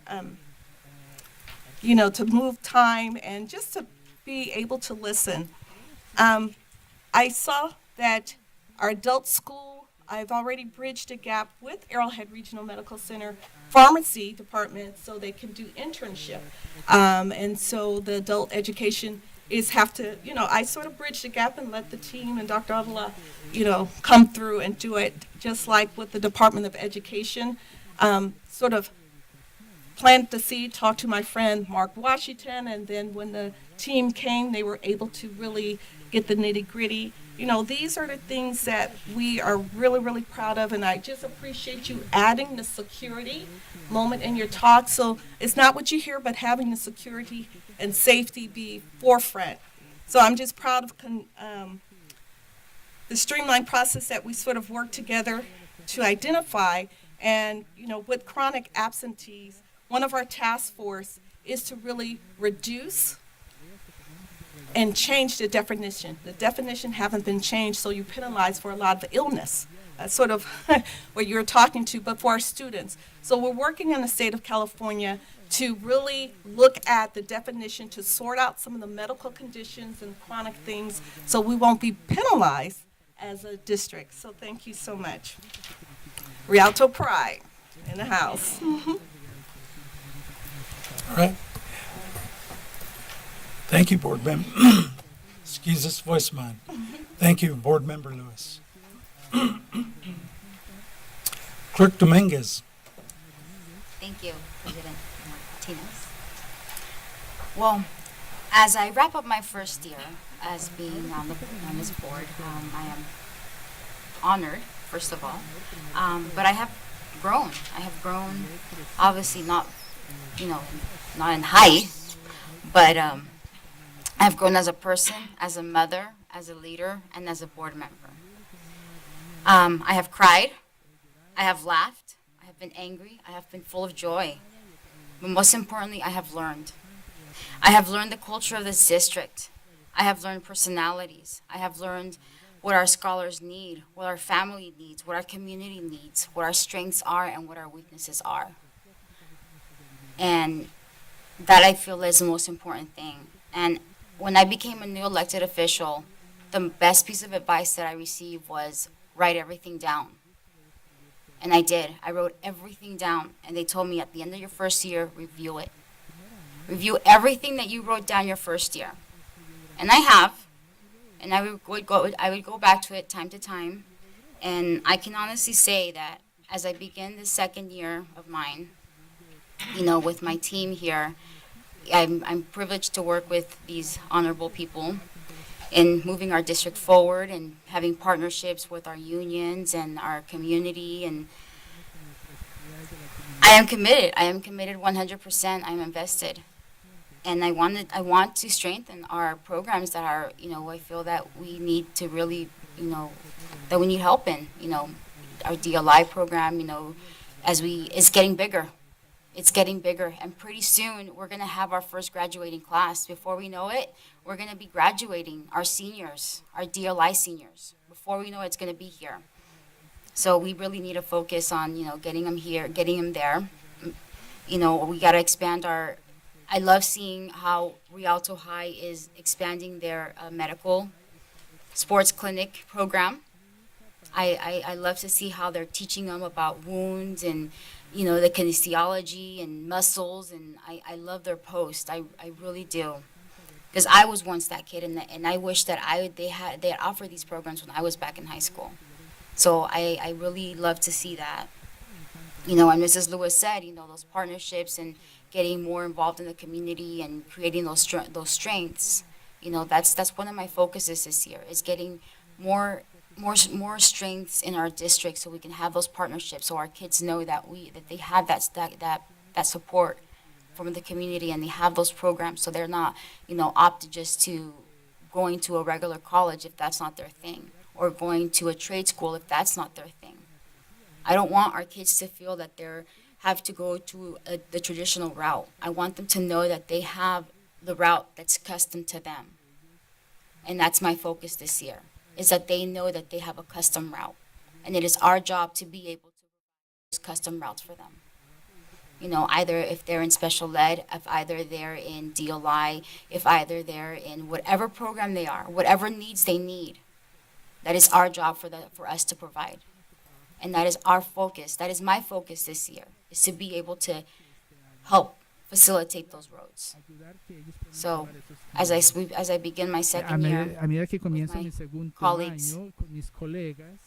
to move time and just to be able to listen. I saw that our adult school, I've already bridged a gap with Arrowhead Regional Medical Center pharmacy department so they can do internship. And so the adult education I sort of bridge the gap and let the team and Dr. Avila, come through and do it, just like with the Department of Education. Sort of plant the seed, talk to my friend Mark Washington, and then when the team came, they were able to really get the nitty-gritty. These are the things that we are really, really proud of, and I just appreciate you adding the security moment in your talk. So it's not what you hear, but having the security and safety be forefront. So I'm just proud of the streamlined process that we sort of work together to identify. And, with chronic absentees, one of our task force is to really reduce and change the definition. The definition haven't been changed, so you penalize for a lot of illness. That's sort of what you're talking to, but for our students. So we're working in the state of California to really look at the definition to sort out some of the medical conditions and chronic things so we won't be penalized as a district. So thank you so much. Rialto Pride in the house. All right. Thank you, Board Member. Excuse this voice of mine. Thank you, Board Member Lewis. Clerk Dominguez. Thank you, President Martinez. Well, as I wrap up my first year as being on this board, I am honored, first of all, but I have grown. Obviously not in height, but I have grown as a person, as a mother, as a leader, and as a board member. I have cried, I have laughed, I have been angry, I have been full of joy. But most importantly, I have learned. I have learned the culture of this district. I have learned personalities. I have learned what our scholars need, what our family needs, what our community needs, what our strengths are, and what our weaknesses are. And that I feel is the most important thing. And when I became a new elected official, the best piece of advice that I received was write everything down. And I did. I wrote everything down. And they told me at the end of your first year, review it. Review everything that you wrote down your first year. And I have. And I would go back to it time to time. And I can honestly say that as I begin the second year of mine, with my team here, I'm privileged to work with these honorable people in moving our district forward and having partnerships with our unions and our community. And I am committed. 100%. I'm invested. And I want to strengthen our programs that are, I feel that we need to really, that we need help in, our DLI program, it's getting bigger. It's getting bigger, and pretty soon we're going to have our first graduating class. Before we know it, we're going to be graduating our seniors, our DLI seniors. Before we know it, it's going to be here. So we really need to focus on, getting them here, getting them there. We got to expand I love seeing how Rialto High is expanding their medical sports clinic program. I love to see how they're teaching them about wounds and the kinesiology and muscles, and I love their post. I really do, because I was once that kid, and I wish that they had offered these programs when I was back in high school. So I really love to see that. And Mrs. Lewis said, those partnerships and getting more involved in the community and creating those strengths. That's one of my focuses this year, is getting more strengths in our district so we can have those partnerships, so our kids know that they have that that support from the community, and they have those programs, so they're not, opted just to going to a regular college if that's not their thing, or going to a trade school if that's not their thing. I don't want our kids to feel that they're have to go to the traditional route. I want them to know that they have the route that's custom to them. And that's my focus this year, is that they know that they have a custom route. And it is our job to be able to use custom routes for them. Either if they're in special ed, if either they're in DLI, if either they're in whatever program they are, whatever needs they need. That is our job for us to provide. And that is our focus. That is my focus this year, is to be able to help facilitate those roads. So, as I begin my second year, A medida que with comienzo my mi segundo colleagues, año con mis colegas,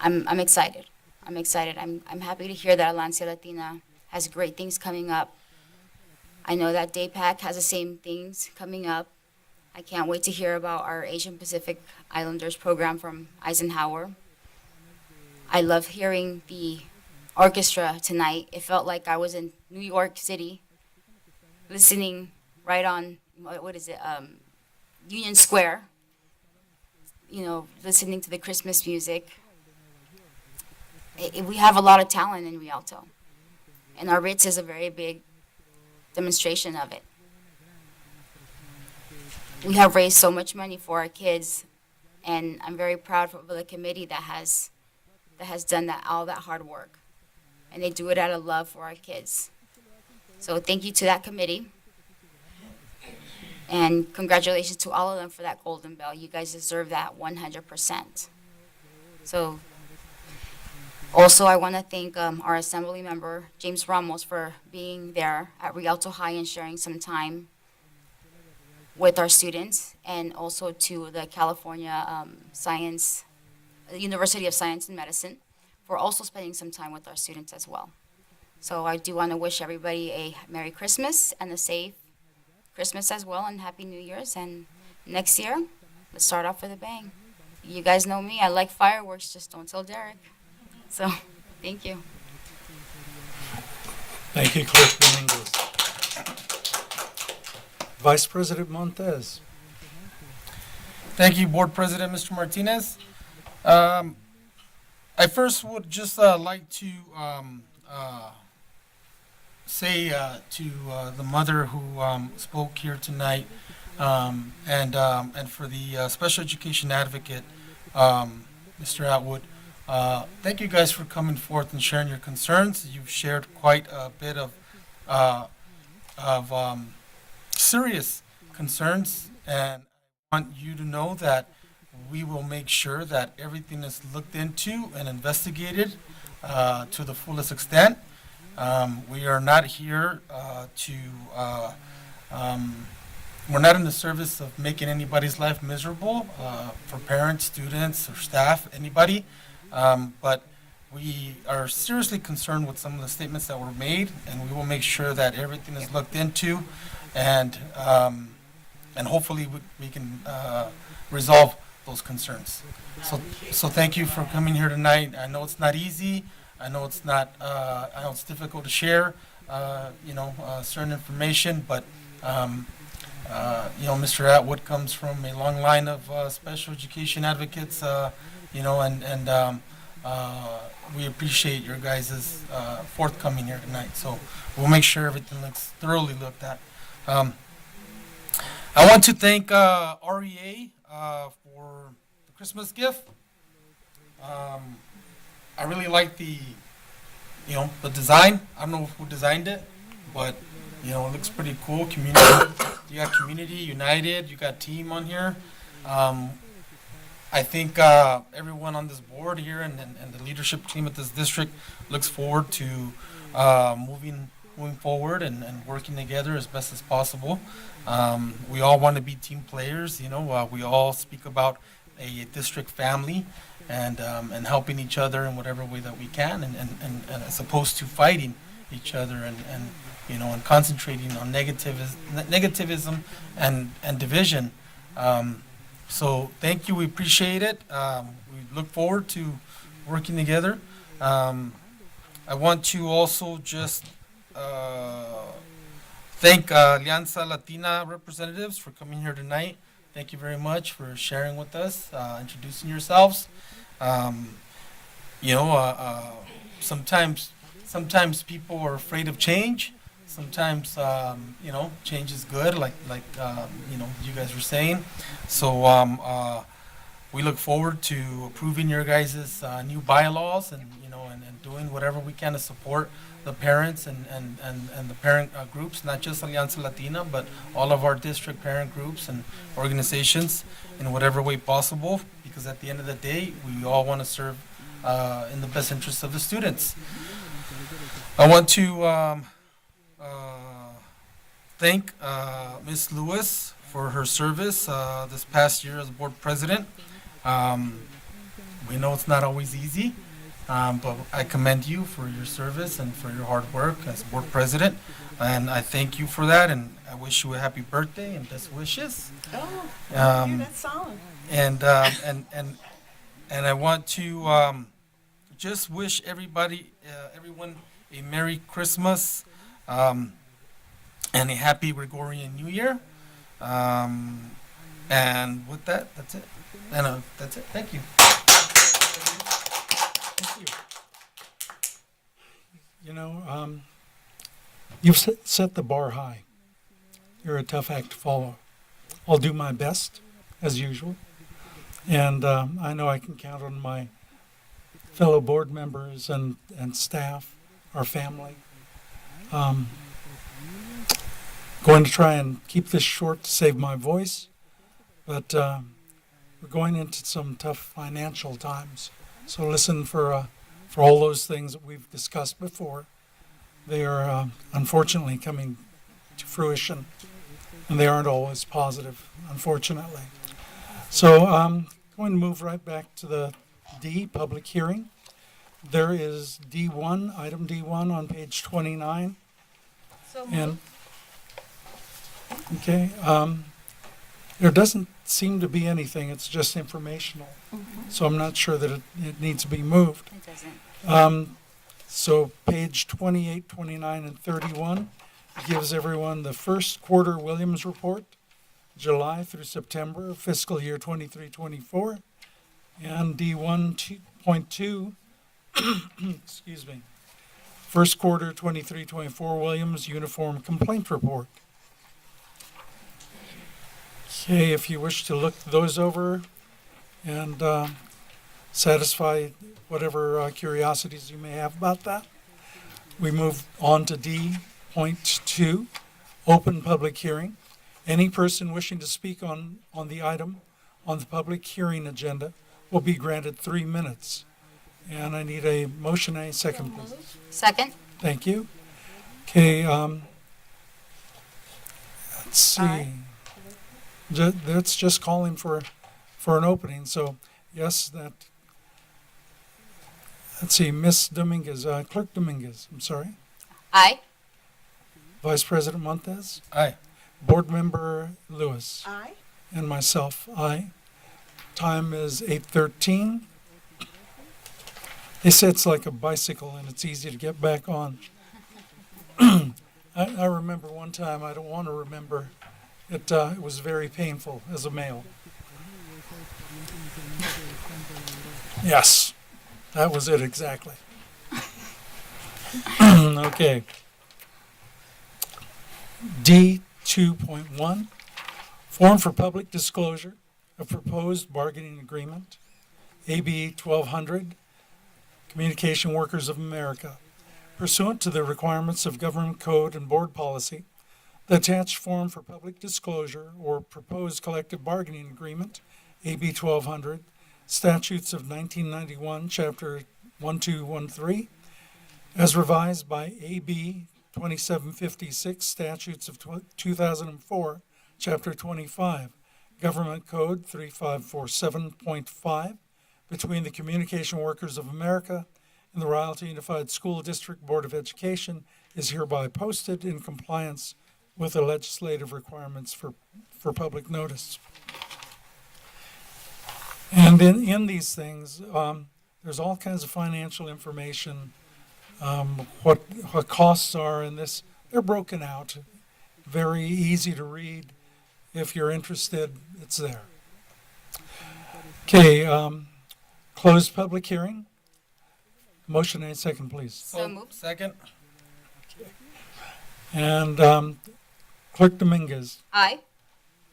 I'm excited. I'm excited. I'm happy to hear that Alancia Latina has great things coming up. I know that DAPAC has the same things coming up. I can't wait to hear about our Asian Pacific Islanders program from Eisenhower. I love hearing the orchestra tonight. It felt like I was in New York City, listening right on, Union Square, listening to the Christmas music. We have a lot of talent in Rialto, and our Ritz is a very big demonstration of it. We have raised so much money for our kids, and I'm very proud of the committee that has done all that hard work, and they do it out of love for our kids. So thank you to that committee, and congratulations to all of them for that Golden Bell. You guys deserve that 100%. So also, I want to thank our Assembly member, James Ramos, for being there at Rialto High and sharing some time with our students, and also to the California University of Science and Medicine for also spending some time with our students as well. So I do want to wish everybody a Merry Christmas and a safe Christmas as well, and Happy New Year's. And next year, let's start off with a bang. You guys know me, I like fireworks, just don't tell Derek. So, thank you. Thank you, Clerk Dominguez. Vice President Montez. Thank you, Board President Mr. Martinez. I first would just like to say to the mother who spoke here tonight, and for the special education advocate, Mr. Atwood. Thank you guys for coming forth and sharing your concerns. You've shared quite a bit of serious concerns, and I want you to know that we will make sure that everything is looked into and investigated to the fullest extent. We are not here we're not in the service of making anybody's life miserable for parents, students, or staff, anybody. But we are seriously concerned with some of the statements that were made, and we will make sure that everything is looked into, and hopefully we can resolve those concerns. So thank you for coming here tonight. I know it's not easy. I know it's not. I know it's difficult to share, certain information, but Mr. Atwood comes from a long line of special education advocates. And we appreciate your guys' forthcoming here tonight. So we'll make sure everything looks thoroughly looked at. I want to thank REA for the Christmas gift. I really like the design. I don't know who designed it, but it looks pretty cool. Community, you got Community United, you got Team on here. I think everyone on this board here and the leadership team at this district looks forward to moving forward and working together as best as possible. We all want to be team players. We all speak about a district family and helping each other in whatever way that we can, and as opposed to fighting each other and concentrating on negativism and division. So thank you. We appreciate it. We look forward to working together. I want to also just thank Alianza Latina representatives for coming here tonight. Thank you very much for sharing with us, introducing yourselves. Um, sometimes people are afraid of change. Sometimes, change is good, like you guys were saying. So we look forward to approving your guys' new bylaws and doing whatever we can to support the parents and the parent groups, not just Alianza Latina, but all of our district parent groups and organizations in whatever way possible, because at the end of the day, we all want to serve in the best interest of the students. I want to thank Ms. Lewis for her service this past year as board president. We know it's not always easy, but I commend you for your service and for your hard work as board president, and I thank you for that, and I wish you a happy birthday and best wishes. Oh, I hear that song. And I want to just wish everyone a Merry Christmas and a Happy Gregorian New Year. And with that, that's it. And that's it. Thank you. Thank you. You've set the bar high. You're a tough act to follow. I'll do my best, as usual. And I know I can count on my fellow board members and staff, our family. Going to try and keep this short to save my voice, but we're going into some tough financial times. So listen for all those things that we've discussed before. They are unfortunately coming to fruition, and they aren't always positive, unfortunately. So I'm going to move right back to the D, public hearing. There is D1, item D1 on page 29. So And okay, there doesn't seem to be anything. It's just informational. So I'm not sure that it needs to be moved. It doesn't. So page 28, 29, and 31 gives everyone the first quarter Williams report, July through September, fiscal year 23-24, and D1.2, excuse me, first quarter 23-24 Williams uniform complaint report. Okay, if you wish to look those over and satisfy whatever curiosities you may have about that, we move on to D.2, open public hearing. Any person wishing to speak on the item on the public hearing agenda will be granted 3 minutes. And I need a motion and a second, please. Second. Thank you. Okay, let's see. Aye. That's just calling for an opening, so yes, that, let's see, Miss Dominguez, Clerk Dominguez, I'm sorry. Aye. Vice President Montez, Aye. Board Member Lewis, Aye. and myself, aye. Time is 8:13. They say it's like a bicycle and it's easy to get back on. I remember one time, I don't want to remember, it was very painful as a male. Yes, that was it exactly. Okay. D2.1, form for public disclosure of proposed bargaining agreement, AB 1200, Communication Workers of America. Pursuant to the requirements of government code and board policy, the attached form for public disclosure or proposed collective bargaining agreement, AB 1200, statutes of 1991, chapter 1213, as revised by AB 2756, statutes of 2004, chapter 25, government code 3547.5, between the Communication Workers of America and the Rialto Unified School District Board of Education is hereby posted in compliance with the legislative requirements for public notice. And in these things, there's all kinds of financial information what costs are in this. They're broken out, very easy to read. If you're interested, it's there. Okay, closed public hearing. Motion and second, please. So moved. Second. And Clerk Dominguez, Aye.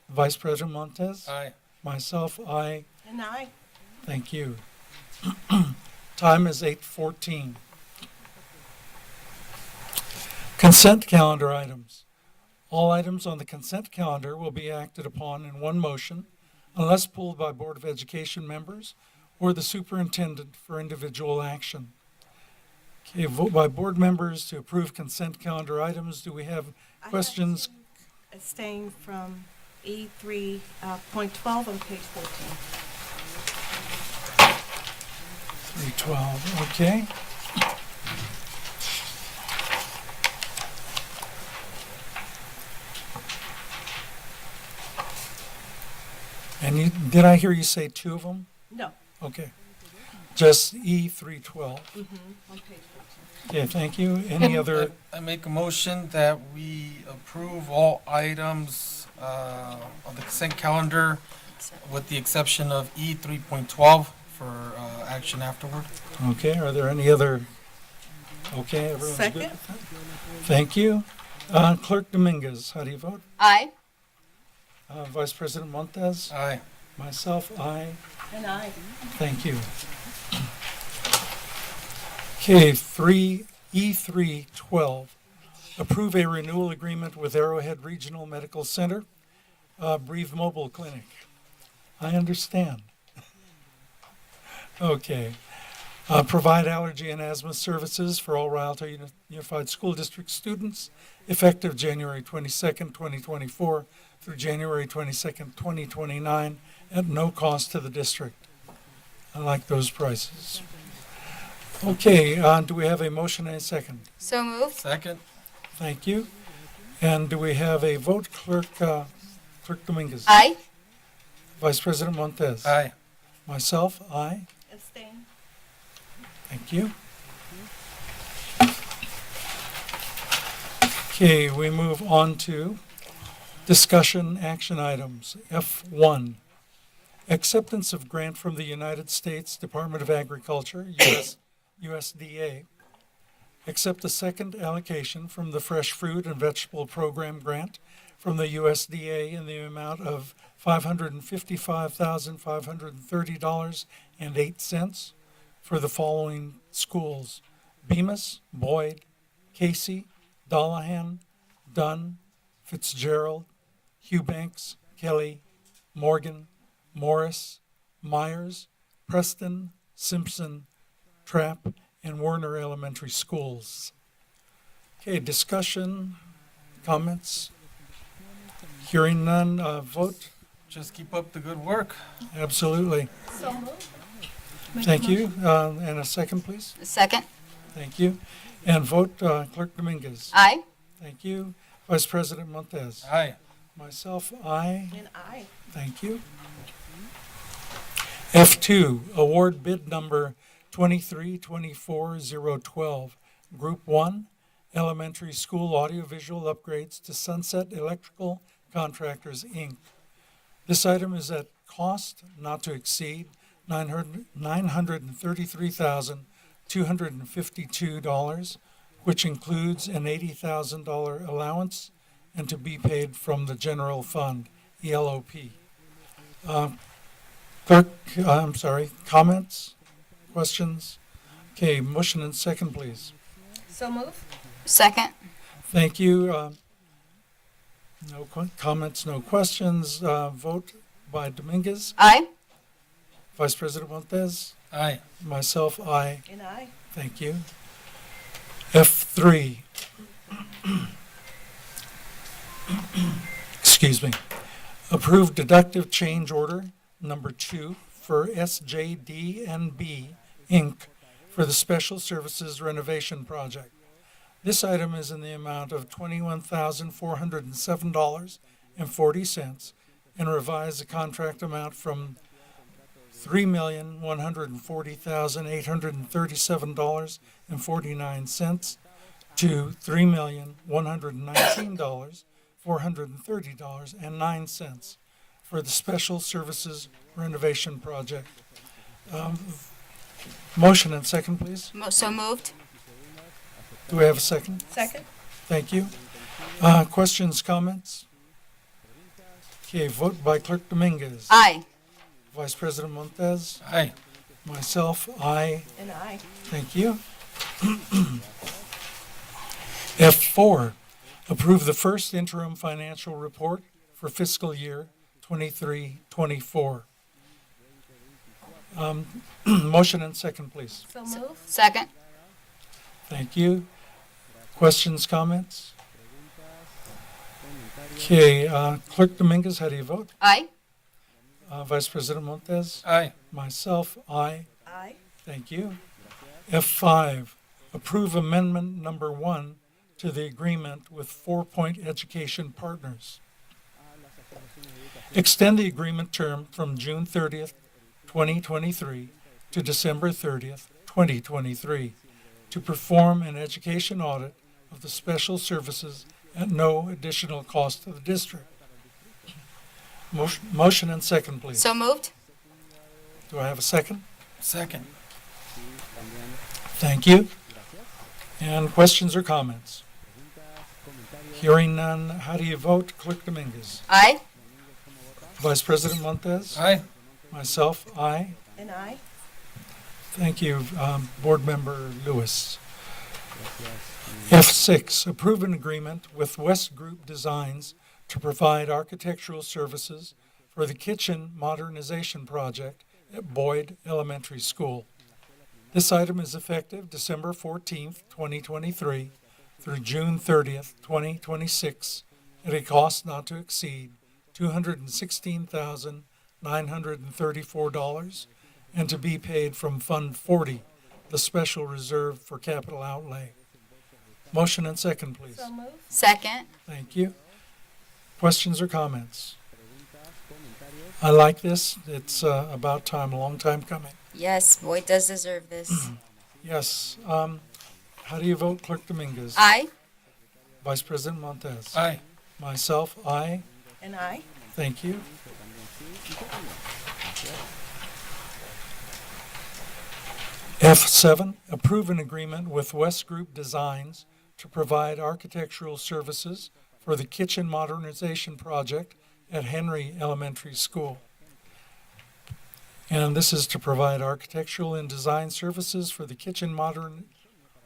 Vice President Montez, Aye. myself, aye. And I. Thank you. Time is 8:14. Consent calendar items. All items on the consent calendar will be acted upon in one motion unless pulled by Board of Education members or the superintendent for individual action. Okay, vote by board members to approve consent calendar items. Do we have questions? Abstain from E3.12 on page 14. 312, okay. And did I hear you say two of them? No. Okay. Just E312. On page 14. Okay, thank you. Any other? I make a motion that we approve all items on the consent calendar with the exception of E 3.12 for action afterward. Okay, are there any other? Okay, everyone's good? Second. with that? Thank you. Clerk Dominguez, how do you vote? Aye. Vice President Montez? Aye. Myself, aye. And I. Thank you. Okay, E312, approve a renewal agreement with Arrowhead Regional Medical Center, Breve Mobile Clinic. I understand. Okay. Provide allergy and asthma services for all Rialto Unified School District students effective January 22nd, 2024 through January 22nd, 2029 at no cost to the district. I like those prices. Okay, do we have a motion and a second? So moved. Second. Thank you. And do we have a vote, Clerk Dominguez? Aye. Vice President Montez? Aye. Myself, aye. Abstain. Thank you. Okay, we move on to discussion action items. F1, acceptance of grant from the United States Department of Agriculture, USDA. Accept a second allocation from the Fresh Fruit and Vegetable Program grant from the USDA in the amount of $555,530.08 for the following schools: Bemis, Boyd, Casey, Dollahan, Dunn, Fitzgerald, Eubanks, Kelly, Morgan, Morris, Myers, Preston, Simpson, Trapp, and Werner Elementary Schools. Okay, discussion, comments? Hearing none, vote? Just keep up the good work. Absolutely. So moved. Thank you. And a second, please? Second. Thank you. And vote, Clerk Dominguez. Aye. Thank you. Vice President Montez. Aye. Myself, aye. And I. Thank you. F2, award bid number 2324012, Group 1, Elementary School Audiovisual Upgrades to Sunset Electrical Contractors, Inc. This item is at cost not to exceed $933,252, which includes an $80,000 allowance and to be paid from the general fund, ELOP. Clerk, comments, questions? Okay, motion and second, please. So moved. Second. Thank you. No comments, no questions. Vote by Dominguez. Aye. Vice President Montez. Aye. Myself, aye. And I. Thank you. F3. Excuse me. Approved deductive change order number 2 for SJD&B Inc. for the Special Services Renovation Project. This item is in the amount of $21,407.40 and revise the contract amount from $3,140,837.49 to $3,119,430.09 for the Special Services Renovation Project. Motion and second, please. So moved. Do we have a second? Second? Thank you. Questions, comments? Okay, vote by Clerk Dominguez. Aye. Vice President Montez. Aye. Myself, aye. And I. Thank you. F4, approve the first interim financial report for fiscal year 23-24. Motion and second, please. So move. Second. Thank you. Questions, comments? Okay, Clerk Dominguez, how do you vote? Aye. Vice President Montez? Aye. Myself, aye. Aye. Thank you. F5, approve amendment number 1 to the agreement with 4 Point Education Partners. Extend the agreement term from June 30th, 2023 to December 30th, 2023 to perform an education audit of the special services at no additional cost to the district. Motion and second, please. So moved. Do I have a second? Second. Thank you. And questions or comments? Hearing none, how do you vote, Clerk Dominguez? Aye. Vice President Montez? Aye. Myself, aye. And I. Thank you, Board Member Lewis. F6, approve an agreement with West Group Designs to provide architectural services for the kitchen modernization project at Boyd Elementary School. This item is effective December 14th, 2023 through June 30th, 2026 at a cost not to exceed $216,934 and to be paid from Fund 40, the special reserve for capital outlay. Motion and second, please. So move. Second. Thank you. Questions or comments? I like this. It's about time, a long time coming. Yes, Boyd does deserve this. Yes. How do you vote, Clerk Dominguez? Aye. Vice President Montez? Aye. Myself, aye. And I. Thank you. F7, approve an agreement with West Group Designs to provide architectural services for the kitchen modernization project at Henry Elementary School. And this is to provide architectural and design services for the kitchen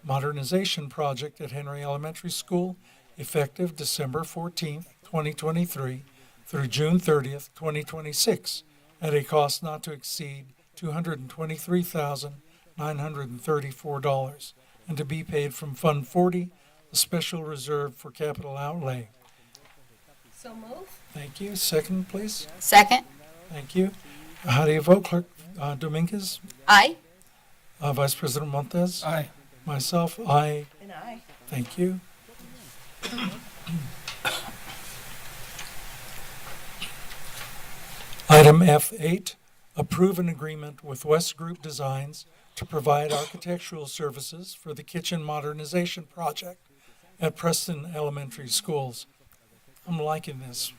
modernization project at Henry Elementary School, effective December 14th, 2023 through June 30th, 2026, at a cost not to exceed $223,934 and to be paid from Fund 40, the special reserve for capital outlay. So move. Thank you. Second, please. Second. Thank you. How do you vote, Clerk Dominguez? Aye. Vice President Montez? Aye. Myself, aye. And I. Thank you. Item F8, approve an agreement with West Group Designs to provide architectural services for the kitchen modernization project at Preston Elementary Schools. I'm liking this.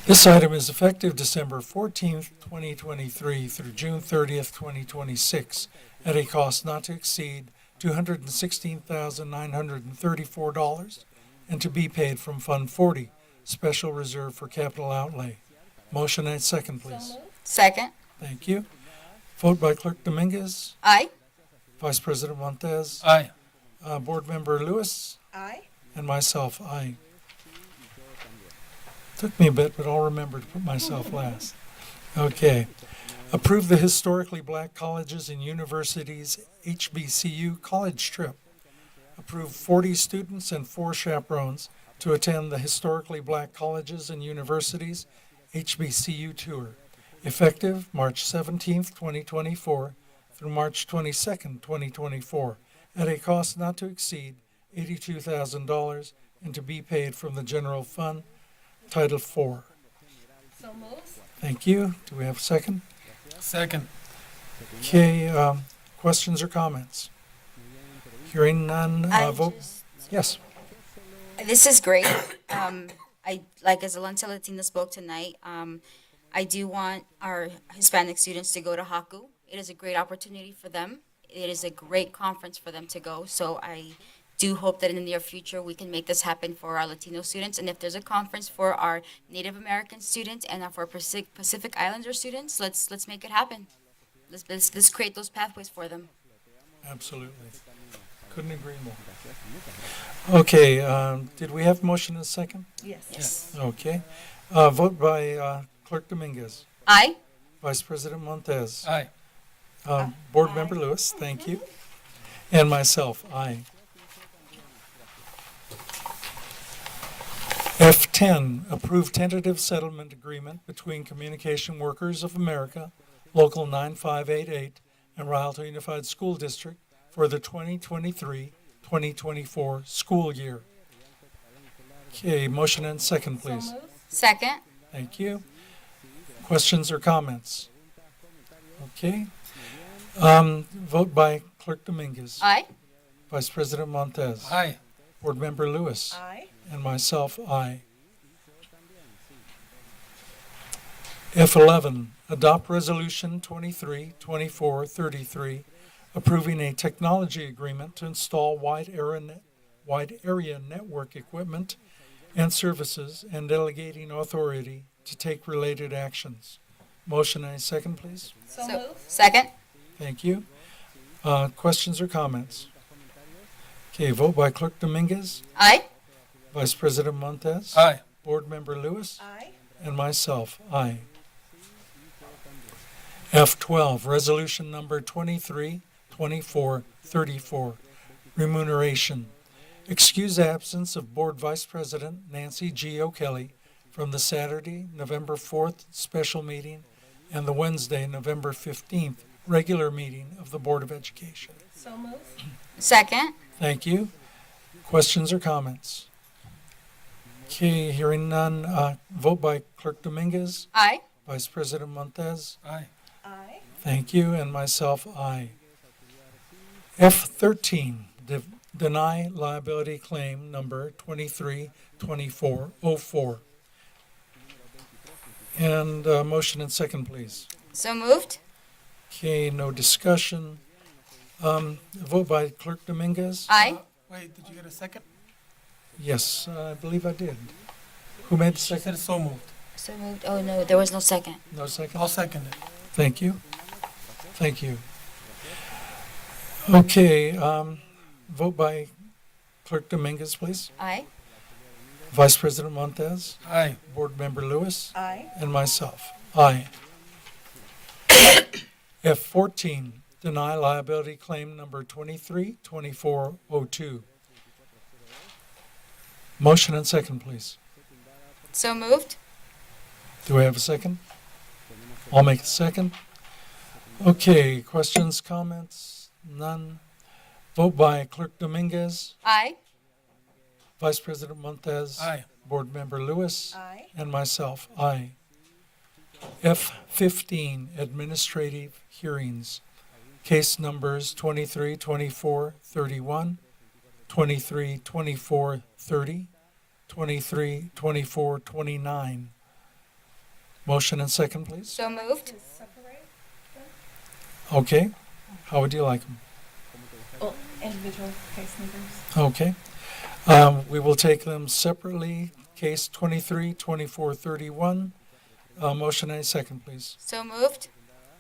This item is effective December 14th, 2023 through June 30th, 2026 at a cost not to exceed $216,934 and to be paid from Fund 40, Special Reserve for Capital Outlay. Motion and second, please. So move. Second. Thank you. Vote by Clerk Dominguez. Aye. Vice President Montez. Aye. Board Member Lewis. I. And myself, aye. Took me a bit, but I'll remember to put myself last. Okay. Approve the Historically Black Colleges and Universities HBCU college trip. Approve 40 students and 4 chaperones to attend the Historically Black Colleges and Universities HBCU tour, effective March 17th, 2024 through March 22nd, 2024, at a cost not to exceed $82,000 and to be paid from the general fund, Title IV. So moved. Thank you. Do we have a second? Second. Okay, questions or comments? Hearing none, vote. Yes. This is great. I like as Alonso Latina spoke tonight. I do want our Hispanic students to go to Haku. It is a great opportunity for them. It is a great conference for them to go. So I do hope that in the near future we can make this happen for our Latino students. And if there's a conference for our Native American students and for Pacific Islander students, let's make it happen. Let's create those pathways for them. Absolutely. Couldn't agree more. Okay, did we have motion and a second? Yes. Okay. Vote by Clerk Dominguez. Aye. Vice President Montez. Aye. Board Member Lewis, thank you. And myself, aye. F10, approve tentative settlement agreement between Communication Workers of America, Local 9588, and Rialto Unified School District for the 2023-2024 school year. Okay, motion and second, please. Second. Thank you. Questions or comments? Okay. Vote by Clerk Dominguez. Aye. Vice President Montez. Aye. Board Member Lewis. Aye. And myself, aye. F11, adopt Resolution 23-24-33, approving a technology agreement to install wide area network equipment and services and delegating authority to take related actions. Motion and a second, please. So moved. Second. Thank you. Questions or comments? Okay, vote by Clerk Dominguez. Aye. Vice President Montez. Aye. Board Member Lewis. Aye. And myself, aye. F12, Resolution Number 23-24-34, remuneration. Excuse absence of Board Vice President Nancy G. O'Kelly from the Saturday, November 4th special meeting and the Wednesday, November 15th regular meeting of the Board of Education. So moved. Second. Thank you. Questions or comments? Okay, hearing none, vote by Clerk Dominguez. Aye. Vice President Montez. Aye. Aye. Thank you, and myself, aye. F13, deny liability claim number 232404. And motion and second, please. So moved. Okay, no discussion. Vote by Clerk Dominguez. Aye. Wait, did you get a second? Yes, I believe I did. Who made the She second? said so moved. So moved. Oh no, there was no second. No second? I'll second it. Thank you. Thank you. Okay, vote by Clerk Dominguez, please. Aye. Vice President Montez. Aye. Board Member Lewis. Aye. And myself. Aye. F14, deny liability claim number 232402. Motion and second, please. So moved. Do I have a second? I'll make a second. Okay, questions, comments? None. Vote by Clerk Dominguez. Aye. Vice President Montez. Aye. Board Member Lewis. Aye. And myself, aye. F15, administrative hearings. Case numbers 232431, 232430, 232429. Motion and second, please. So moved. Okay. How would you like them? Oh, individual case numbers. Okay. We will take them separately. Case 232431. Motion and a second, please. So moved.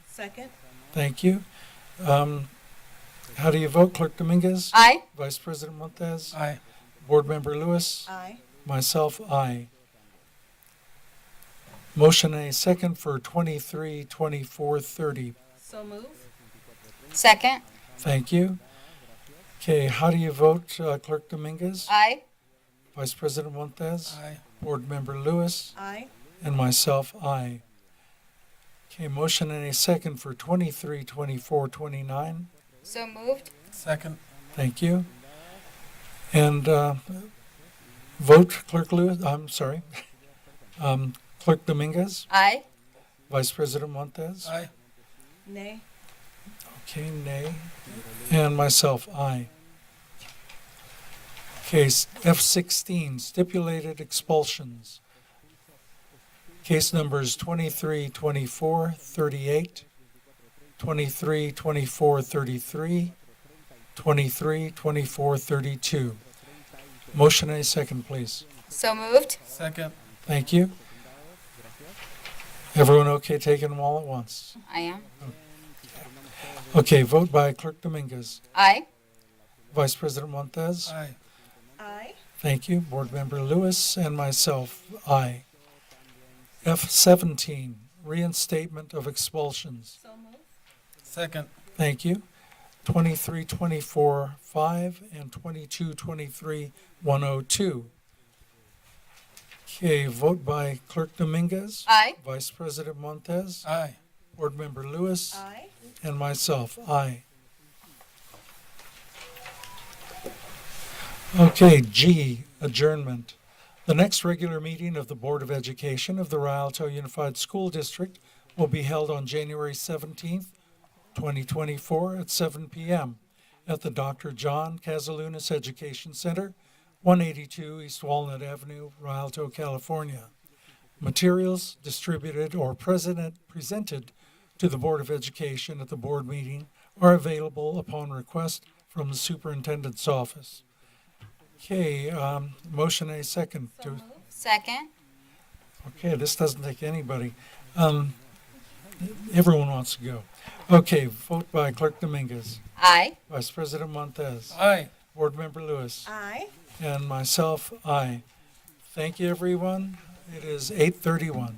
Second. Thank you. How do you vote, Clerk Dominguez? Aye. Vice President Montez? Aye. Board Member Lewis? Aye. Myself, aye. Motion and a second for 232430. So moved. Second. Thank you. Okay, how do you vote, Clerk Dominguez? Aye. Vice President Montez? Aye. Board Member Lewis? Aye. And myself, aye. Okay, motion and a second for 232429. So moved. Second. Thank you. And vote, Clerk Lewis, I'm sorry. Clerk Dominguez, Aye. Vice President Montez. Aye. Nay. Okay, nay. And myself, aye. Case F16, stipulated expulsions. Case numbers 23-24-38, 23-24-33, 23-24-32. Motion and a second, please. So moved. Second. Thank you. Everyone okay taking them all at once? I am. Okay, vote by Clerk Dominguez. Aye. Vice President Montez? Aye. Aye. Thank you. Board Member Lewis and myself, aye. F17, reinstatement of expulsions. So moved. Second. Thank you. 23-24-5 and 22-23-102. Okay, vote by Clerk Dominguez. Aye. Vice President Montez. Aye. Board Member Lewis. Aye. And myself, aye. Okay, G, adjournment. The next regular meeting of the Board of Education of the Rialto Unified School District will be held on January 17th, 2024 at 7 p.m. at the Dr. John Casalunas Education Center, 182 East Walnut Avenue, Rialto, California. Materials distributed or presented to the Board of Education at the board meeting are available upon request from the superintendent's office. Okay, motion and a second. Second. Okay, this doesn't take anybody. Everyone wants to go. Okay, vote by Clerk Dominguez. Aye. Vice President Montez. Aye. Board Member Lewis. Aye. And myself, aye. Thank you, everyone. It is 8:31.